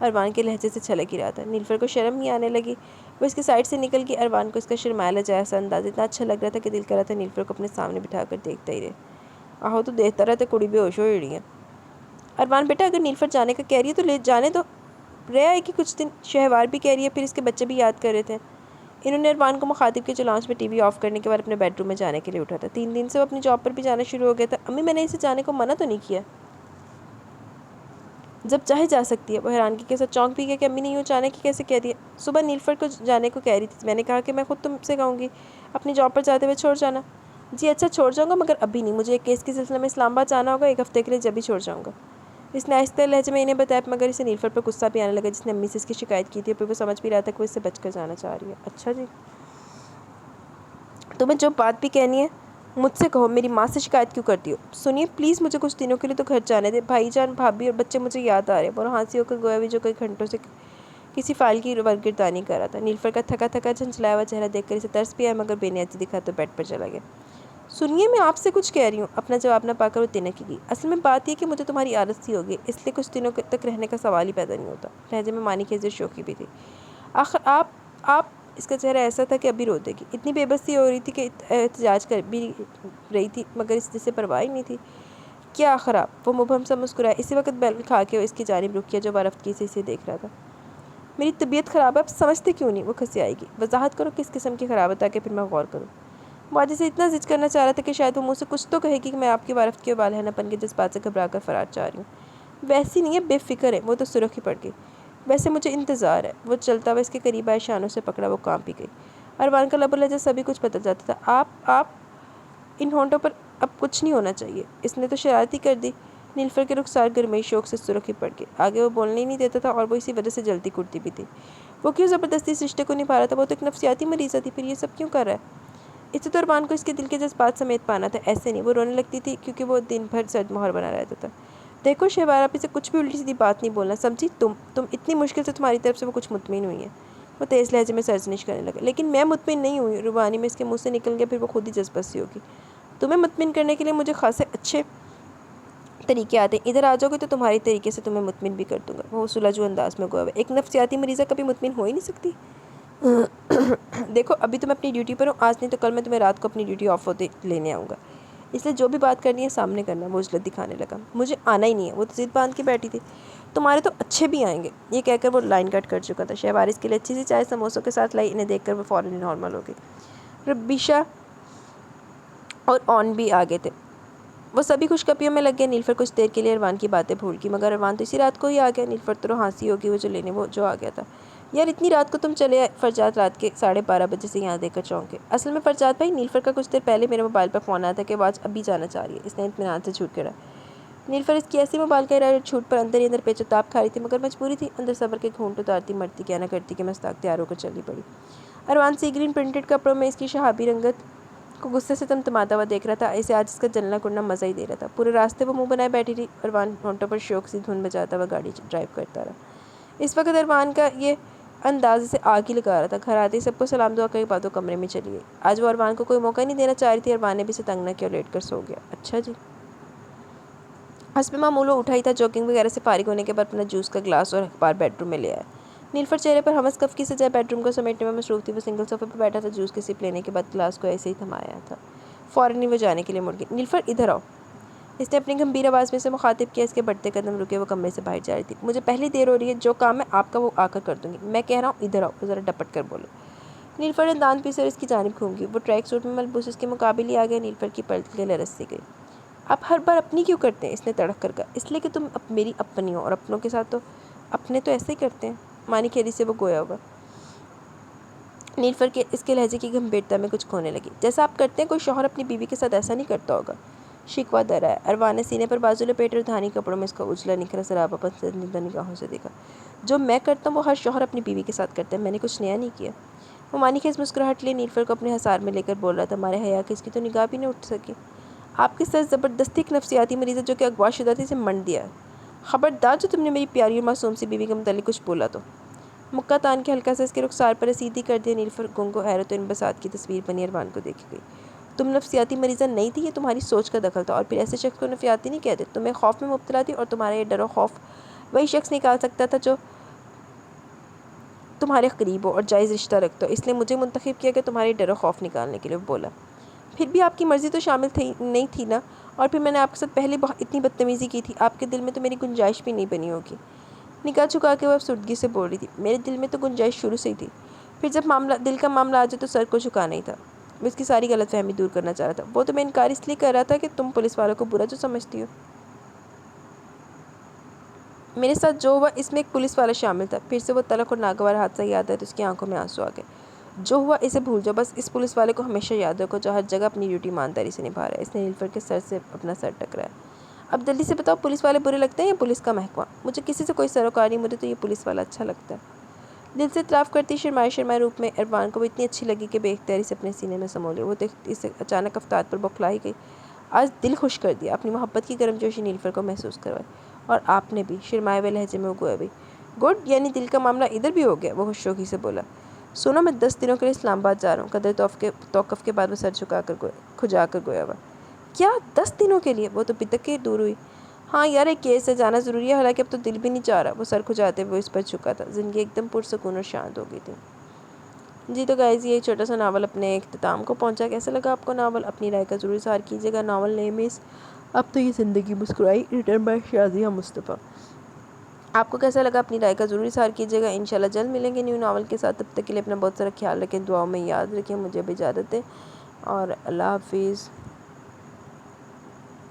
ارمان کے لہجے سے چھلک ہی رہا تھا۔ نیلوفر کو شرم ہی آنے لگی، وہ اس کے سائڈ سے نکل گئی۔ ارمان کو اس کا شرمایا لجایا سا انداز اتنا اچھا لگ رہا تھا کہ دل کر رہا تھا نیلوفر کو اپنے سامنے بٹھا کر دیکھتا ہی رہے۔ آہو تو دیکھتا رہتا، کڑی بے ہوش ہو رہی ہے۔ ارمان بیٹا، اگر نیلوفر جانے کا کہہ رہی ہے تو لے جانے دو، رہ آئے کہ کچھ دن۔ شہوار بھی کہہ رہی ہے، پھر اس کے بچے بھی یاد کر رہے تھے۔ انہوں نے ارمان کو مخاطب کے جو لاؤنج میں ٹی وی آف کرنے کے بعد اپنے بیڈ روم میں جانے کے لیے اٹھا تھا۔ 3 دن سے وہ اپنی جاب پر بھی جانا شروع ہو گیا تھا۔ امی، میں نے اسے جانے کو منع تو نہیں کیا؟ جب چاہے جا سکتی ہے۔ وہ حیرانگی کے ساتھ چونک بھی گیا کہ امی نے یوں جانے کی کیسے کہہ دیا۔ صبح نیلوفر کو جانے کو کہہ رہی تھی، میں نے کہا کہ میں خود تم سے کہوں گی اپنی جاب پر جاتے ہوئے چھوڑ جانا۔ جی اچھا، چھوڑ جاؤں گا، مگر ابھی نہیں، مجھے ایک کیس کے سلسلے میں اسلام آباد جانا ہوگا، 1 ہفتے کے لیے جب بھی چھوڑ جاؤں گا۔ اس نے آہستہ لہجے میں انہیں بتایا، مگر اسے نیلوفر پر غصہ بھی آنے لگا جس نے امی سے اس کی شکایت کی تھی، اور پھر وہ سمجھ بھی رہا تھا کہ وہ اس سے بچ کر جانا چاہ رہی ہے۔ اچھا جی، تمہیں جو بات بھی کہنی ہے مجھ سے کہو، میری ماں سے شکایت کیوں کرتی ہو؟ سنیے پلیز، مجھے کچھ دنوں کے لیے تو گھر جانے دیں۔ بھائی جان، بھابھی اور بچے مجھے یاد آ رہے ہیں۔ وہ ہانسی ہو کر گویا بھی جو کئی گھنٹوں سے کسی فائل کی ورگردانی کر رہا تھا۔ نیلوفر کا تھکا تھکا جھنجھلایا ہوا چہرہ دیکھ کر اسے ترس بھی آیا، مگر بے نیازی دکھا تو بیڈ پر چلا گیا۔ سنیے، میں آپ سے کچھ کہہ رہی ہوں۔ اپنا جواب نہ پا کر وہ تنک گئی۔ اصل میں بات یہ کہ مجھے تمہاری عادت سی ہو گئی، اس لیے کچھ دنوں تک رہنے کا سوال ہی پیدا نہیں ہوتا۔ لہجے میں مانی خیزی اور شوخی بھی تھی۔ آخر آپ اس کا چہرہ ایسا تھا کہ ابھی رو دے گی۔ اتنی بے بسی ہو رہی تھی کہ احتجاج کر بھی رہی تھی، مگر اس جسے پرواہ ہی نہیں تھی۔ کیا آخر آپ؟ وہ مبہم سا مسکرایا۔ اسی وقت بیل کھا کے وہ اس کی جانب رخ کیا، جو برفتگی سے اسے دیکھ رہا تھا۔ میری طبیعت خراب ہے، آپ سمجھتے کیوں نہیں؟ وہ کھنسی آئے گی۔ وضاحت کرو کس قسم کی خراب ہے تاکہ پھر میں غور کروں۔ وہ آج اسے اتنا زج کرنا چاہ رہا تھا کہ شاید وہ منہ سے کچھ تو کہے گی کہ میں آپ کی وارفتگی اور بالہنہ پن کے جذبات سے گھبرا کر فرار چاہ رہی ہوں۔ ویسی نہیں ہے، بے فکر ہے۔ وہ تو سرخ ہی پڑ گئی۔ ویسے مجھے انتظار ہے۔ وہ چلتا ہوا اس کے قریب آئے، شانوں سے پکڑا، وہ کانپ ہی گئی۔ ارمان کا لب و لہجہ سبھی کچھ بدل جاتا تھا۔ آپ ان ہونٹوں پر اب کچھ نہیں ہونا چاہیے، اس نے تو شرارتی کر دی۔ نیلوفر کے رخسار گرمئی شوق سے سرخ ہی پڑ گئے۔ آگے وہ بولنے ہی نہیں دیتا تھا، اور وہ اسی وجہ سے جلتی کرتی بھی تھی۔ وہ کیوں زبردستی اس رشتے کو نبھا رہا تھا؟ وہ تو ایک نفسیاتی مریضہ تھی، پھر یہ سب کیوں کر رہا ہے؟ اسے تو ارمان کو اس کے دل کے جذبات سمیت پانا تھا، ایسے نہیں۔ وہ رونے لگتی تھی کیونکہ وہ دن بھر سرد مہر بنا رہتا تھا۔ دیکھو شہوار، آپ اسے کچھ بھی الٹی سیدھی بات نہیں بولنا، سمجھی؟ تم اتنی مشکل سے تمہاری طرف سے وہ کچھ مطمئن ہوئی ہے۔ وہ تیز لہجے میں سرزنش کرنے لگا۔ لیکن میں مطمئن نہیں ہوئی، روانی میں اس کے منہ سے نکل گیا، پھر وہ خود ہی جذبات سی ہوگی۔ تمہیں مطمئن کرنے کے لیے مجھے خاصے اچھے طریقے آتے ہیں، ادھر آ جاؤ گے تو تمہاری طریقے سے تمہیں مطمئن بھی کر دوں گا۔ وہ سلجھو انداز میں گویا ہوا۔ ایک نفسیاتی مریضہ کبھی مطمئن ہو ہی نہیں سکتی۔ دیکھو ابھی تو میں اپنی ڈیوٹی پر ہوں، آج نہیں تو کل میں تمہیں رات کو اپنی ڈیوٹی آف ہوتے لینے آؤں گا، اس لیے جو بھی بات کرنی ہے سامنے کرنا۔ وہ عجلت دکھانے لگا۔ مجھے آنا ہی نہیں ہے، وہ تو ضد باندھ کے بیٹھی تھی۔ تمہارے تو اچھے بھی آئیں گے۔ یہ کہہ کر وہ لائن کٹ کر چکا تھا۔ شہوار اس کے لیے اچھی سی چائے سموسوں کے ساتھ لائی، انہیں دیکھ کر وہ فوراً نارمل ہو گئی۔ ربیشہ اور اون بھی آ گئے تھے۔ وہ سبھی خوشکپیوں میں لگ گئے۔ نیلوفر کچھ دیر کے لیے عرفان کی باتیں بھول گئی، مگر عرفان تو اسی رات کو ہی آ گیا۔ نیلوفر تو ہانسی ہوگی وہ جو آ گیا تھا۔ یار اتنی رات کو تم چلے آئے؟ فرجاد رات کے 12:30 بجے سے یہاں دیکھ کر چونکے۔ اصل میں فرجاد بھائی، نیلوفر کا کچھ دیر پہلے میرے موبائل پر فون آیا تھا کہ وہ آج ابھی جانا چاہ رہی ہے۔ اس نے اطمینان سے جھوٹ گڑا۔ نیلوفر اس کی ایسی موبائل کا جھوٹ پر اندر ہی اندر پیچ و تاب کھا رہی تھی، مگر مجبوری تھی۔ اندر صبر کے گھونٹ اتارتی مرتی کیا نہ کرتی کہ مستاق تیار ہو کر چلی پڑی۔ عرفان سی گرین پرنٹڈ کپڑوں میں اس کی شہابی رنگت کو غصے سے تمتماتا ہوا دیکھ رہا تھا۔ اسے آج اس کا جلنا کڑنا مزہ ہی دے رہا تھا۔ پورے راستے وہ منہ بنائے بیٹھی رہی۔ عرفان ہونٹوں پر شوق سی دھن بجاتا ہوا گاڑی ڈرائیو کرتا رہا۔ اس وقت عرفان کا یہ انداز اسے آگ ہی لگا رہا تھا۔ گھر آتے ہی سب کو سلام دعا کے بعد وہ کمرے میں چلی گئی۔ آج وہ عرفان کو کوئی موقع نہیں دینا چاہ رہی تھی۔ عرفان نے بھی اسے تنگ نہ کیا اور لیٹ کر سو گیا۔ اچھا جی۔ حسب معمول وہ اٹھا ہی تھا، جاگنگ وغیرہ سے فارغ ہونے کے بعد اپنا جوس کا گلاس اور اخبار بیڈ روم میں لے آیا۔ نیلوفر چہرے پر ہمس کفکی سے جب بیڈ روم کو سمیٹنے میں مصروف تھی، وہ سنگل صوفے پر بیٹھا تھا۔ جوس کی سپ لینے کے بعد گلاس کو ایسے ہی تھمایا تھا، فوراً ہی وہ جانے کے لیے مڑ گئی۔ نیلوفر ادھر آؤ، اس نے اپنی گمبھیر آواز میں اسے مخاطب کیا۔ اس کے بڑھتے قدم رکے، وہ کمرے سے باہر جا رہی تھی۔ مجھے پہلے دیر ہو رہی ہے، جو کام ہے آپ کا وہ آ کر دوں گی۔ میں کہہ رہا ہوں ادھر آؤ، وہ ذرا ڈپٹ کر بولو۔ نیلوفر نے دانت پیسے اور اس کی جانب گھوم گئی۔ وہ ٹریک سوٹ میں ملبوس اس کے مقابل ہی آ گئے۔ نیلوفر کی پلکیں لرز سی گئی۔ آپ ہر بار اپنی کیوں کرتے ہیں؟ اس نے تڑک کر کہا۔ اس لیے کہ تم میری اپنی ہو، اور اپنوں کے ساتھ تو اپنے تو ایسے ہی کرتے ہیں۔ مانی کھیری سے وہ گویا ہوا۔ نیلوفر کے اس کے لہجے کی گمبھیرتا میں کچھ کھونے لگی۔ جیسا آپ کرتے ہیں، کوئی شوہر اپنی بیوی کے ساتھ ایسا نہیں کرتا ہوگا۔ شکوہ در آیا۔ عرفان نے سینے پر بازو لپیٹے اور دھانی کپڑوں میں اس کا اجلا نکھرا سراپا پسندیدہ نگاہوں سے دیکھا۔ جو میں کرتا ہوں وہ ہر شوہر اپنی بیوی کے ساتھ کرتا ہے، میں نے کچھ نیا نہیں کیا۔ وہ مانی خیز مسکراہٹ لیے نیلوفر کو اپنے حصار میں لے کر بول رہا تھا، ہمارے حیا کی اس کی تو نگاہ بھی نہیں اٹھ سکی۔ آپ کے ساتھ زبردستی ایک نفسیاتی مریض ہے جو کہ اغوا شدہ تھی، اسے منڈ دیا ہے۔ خبردار جو تم نے میری پیاری اور معصوم سی بیوی کے متعلق کچھ بولا تو مکہ تان کے ہلکا سے اس کے رخسار پر رسیدگی کر دیا۔ نیلوفر گنگ و حیرت و انبساط کی تصویر بنی عرفان کو دیکھ گئی۔ تم نفسیاتی مریضہ نہیں تھی، یہ تمہاری سوچ کا دخل تھا، اور پھر ایسے شخص کو نفسیاتی نہیں کہتے۔ تم ایک خوف میں مبتلا تھی، اور تمہارا یہ ڈر و خوف وہی شخص نکال سکتا تھا جو تمہارے قریب ہو اور جائز رشتہ رکھتا ہو۔ اس لیے مجھے منتخب کیا کہ تمہارے ڈر و خوف نکالنے کے لیے۔ وہ بولا، پھر بھی آپ کی مرضی تو شامل نہیں تھی نا، اور پھر میں نے آپ کے ساتھ پہلے اتنی بدتمیزی کی تھی، آپ کے دل میں تو میری گنجائش بھی نہیں بنی ہوگی۔ نگاہ جھکا کے وہ افسردگی سے بول رہی تھی، میرے دل میں تو گنجائش شروع سے ہی تھی، پھر جب دل کا معاملہ آ جائے تو سر کو جھکانا ہی تھا۔ وہ اس کی ساری غلط فہمی دور کرنا چاہ رہا تھا۔ وہ تمہیں انکار اس لیے کر رہا تھا کہ تم پولیس والوں کو برا جو سمجھتی ہو۔ میرے ساتھ جو ہوا اس میں ایک پولیس والا شامل تھا۔ پھر سے وہ تلخ اور ناگوار حادثہ یاد آیا تو اس کی آنکھوں میں آنسو آ گئے۔ جو ہوا اسے بھول جاؤ، بس اس پولیس والے کو ہمیشہ یاد رکھو جو ہر جگہ اپنی ڈیوٹی ایمانداری سے نبھا رہا ہے۔ اس نے نیلوفر کے سر سے اپنا سر ٹکرایا۔ اب جلدی سے بتاؤ، پولیس والے برے لگتے ہیں یا پولیس کا محکمہ؟ مجھے کسی سے کوئی سروکار نہیں، مجھے تو یہ پولیس والا اچھا لگتا ہے۔ دل سے اعتراف کرتی شرمائے روپ میں عرفان کو وہ اتنی اچھی لگی کہ بے اختیاری سے اپنے سینے میں سمو لیا۔ وہ دیکھتی اسے اچانک افتاد پر بوکھلا ہی گئی۔ آج دل خوش کر دیا۔ اپنی محبت کی گرم جوشی نیلوفر کو محسوس کروائی۔ اور آپ نے بھی، شرمائے ہوئے لہجے میں وہ گویا بھی۔ گڈ، یعنی دل کا معاملہ ادھر بھی ہو گیا؟ وہ خوش روخی سے بولا۔ سنو، میں 10 دنوں کے لیے اسلام آباد جا رہا ہوں۔ قدر توقف کے بعد وہ سر کھجا کر گویا ہوا۔ کیا 10 دنوں کے لیے؟ وہ تو بدک کے دور ہوئی۔ ہاں یار، ایک کیس ہے، جانا ضروری ہے، حالانکہ اب تو دل بھی نہیں چاہ رہا۔ وہ سر کھجاتے ہوئے اس پر جھکا تھا۔ زندگی ایک دم پرسکون اور شانت ہو گئی تھی۔ جی تو گائز، یہ چھوٹا سا ناول اپنے اختتام کو پہنچا۔ کیسا لگا آپ کو ناول؟ اپنی رائے کا ضرور اظہار کیجیے گا۔ ناول نیم از اب تو یہ زندگی مسکرائی، ریٹن بائی شازیہ مصطفیٰ۔ آپ کو کیسا لگا؟ اپنی رائے کا ضرور اظہار کیجیے گا۔ انشاءاللہ جلد ملیں گے نیو ناول کے ساتھ۔ تب تک کے لیے اپنا بہت سارا خیال رکھیں، دعاؤں میں یاد رکھیں۔ مجھے بھی اجازت دیں اور اللہ حافظ۔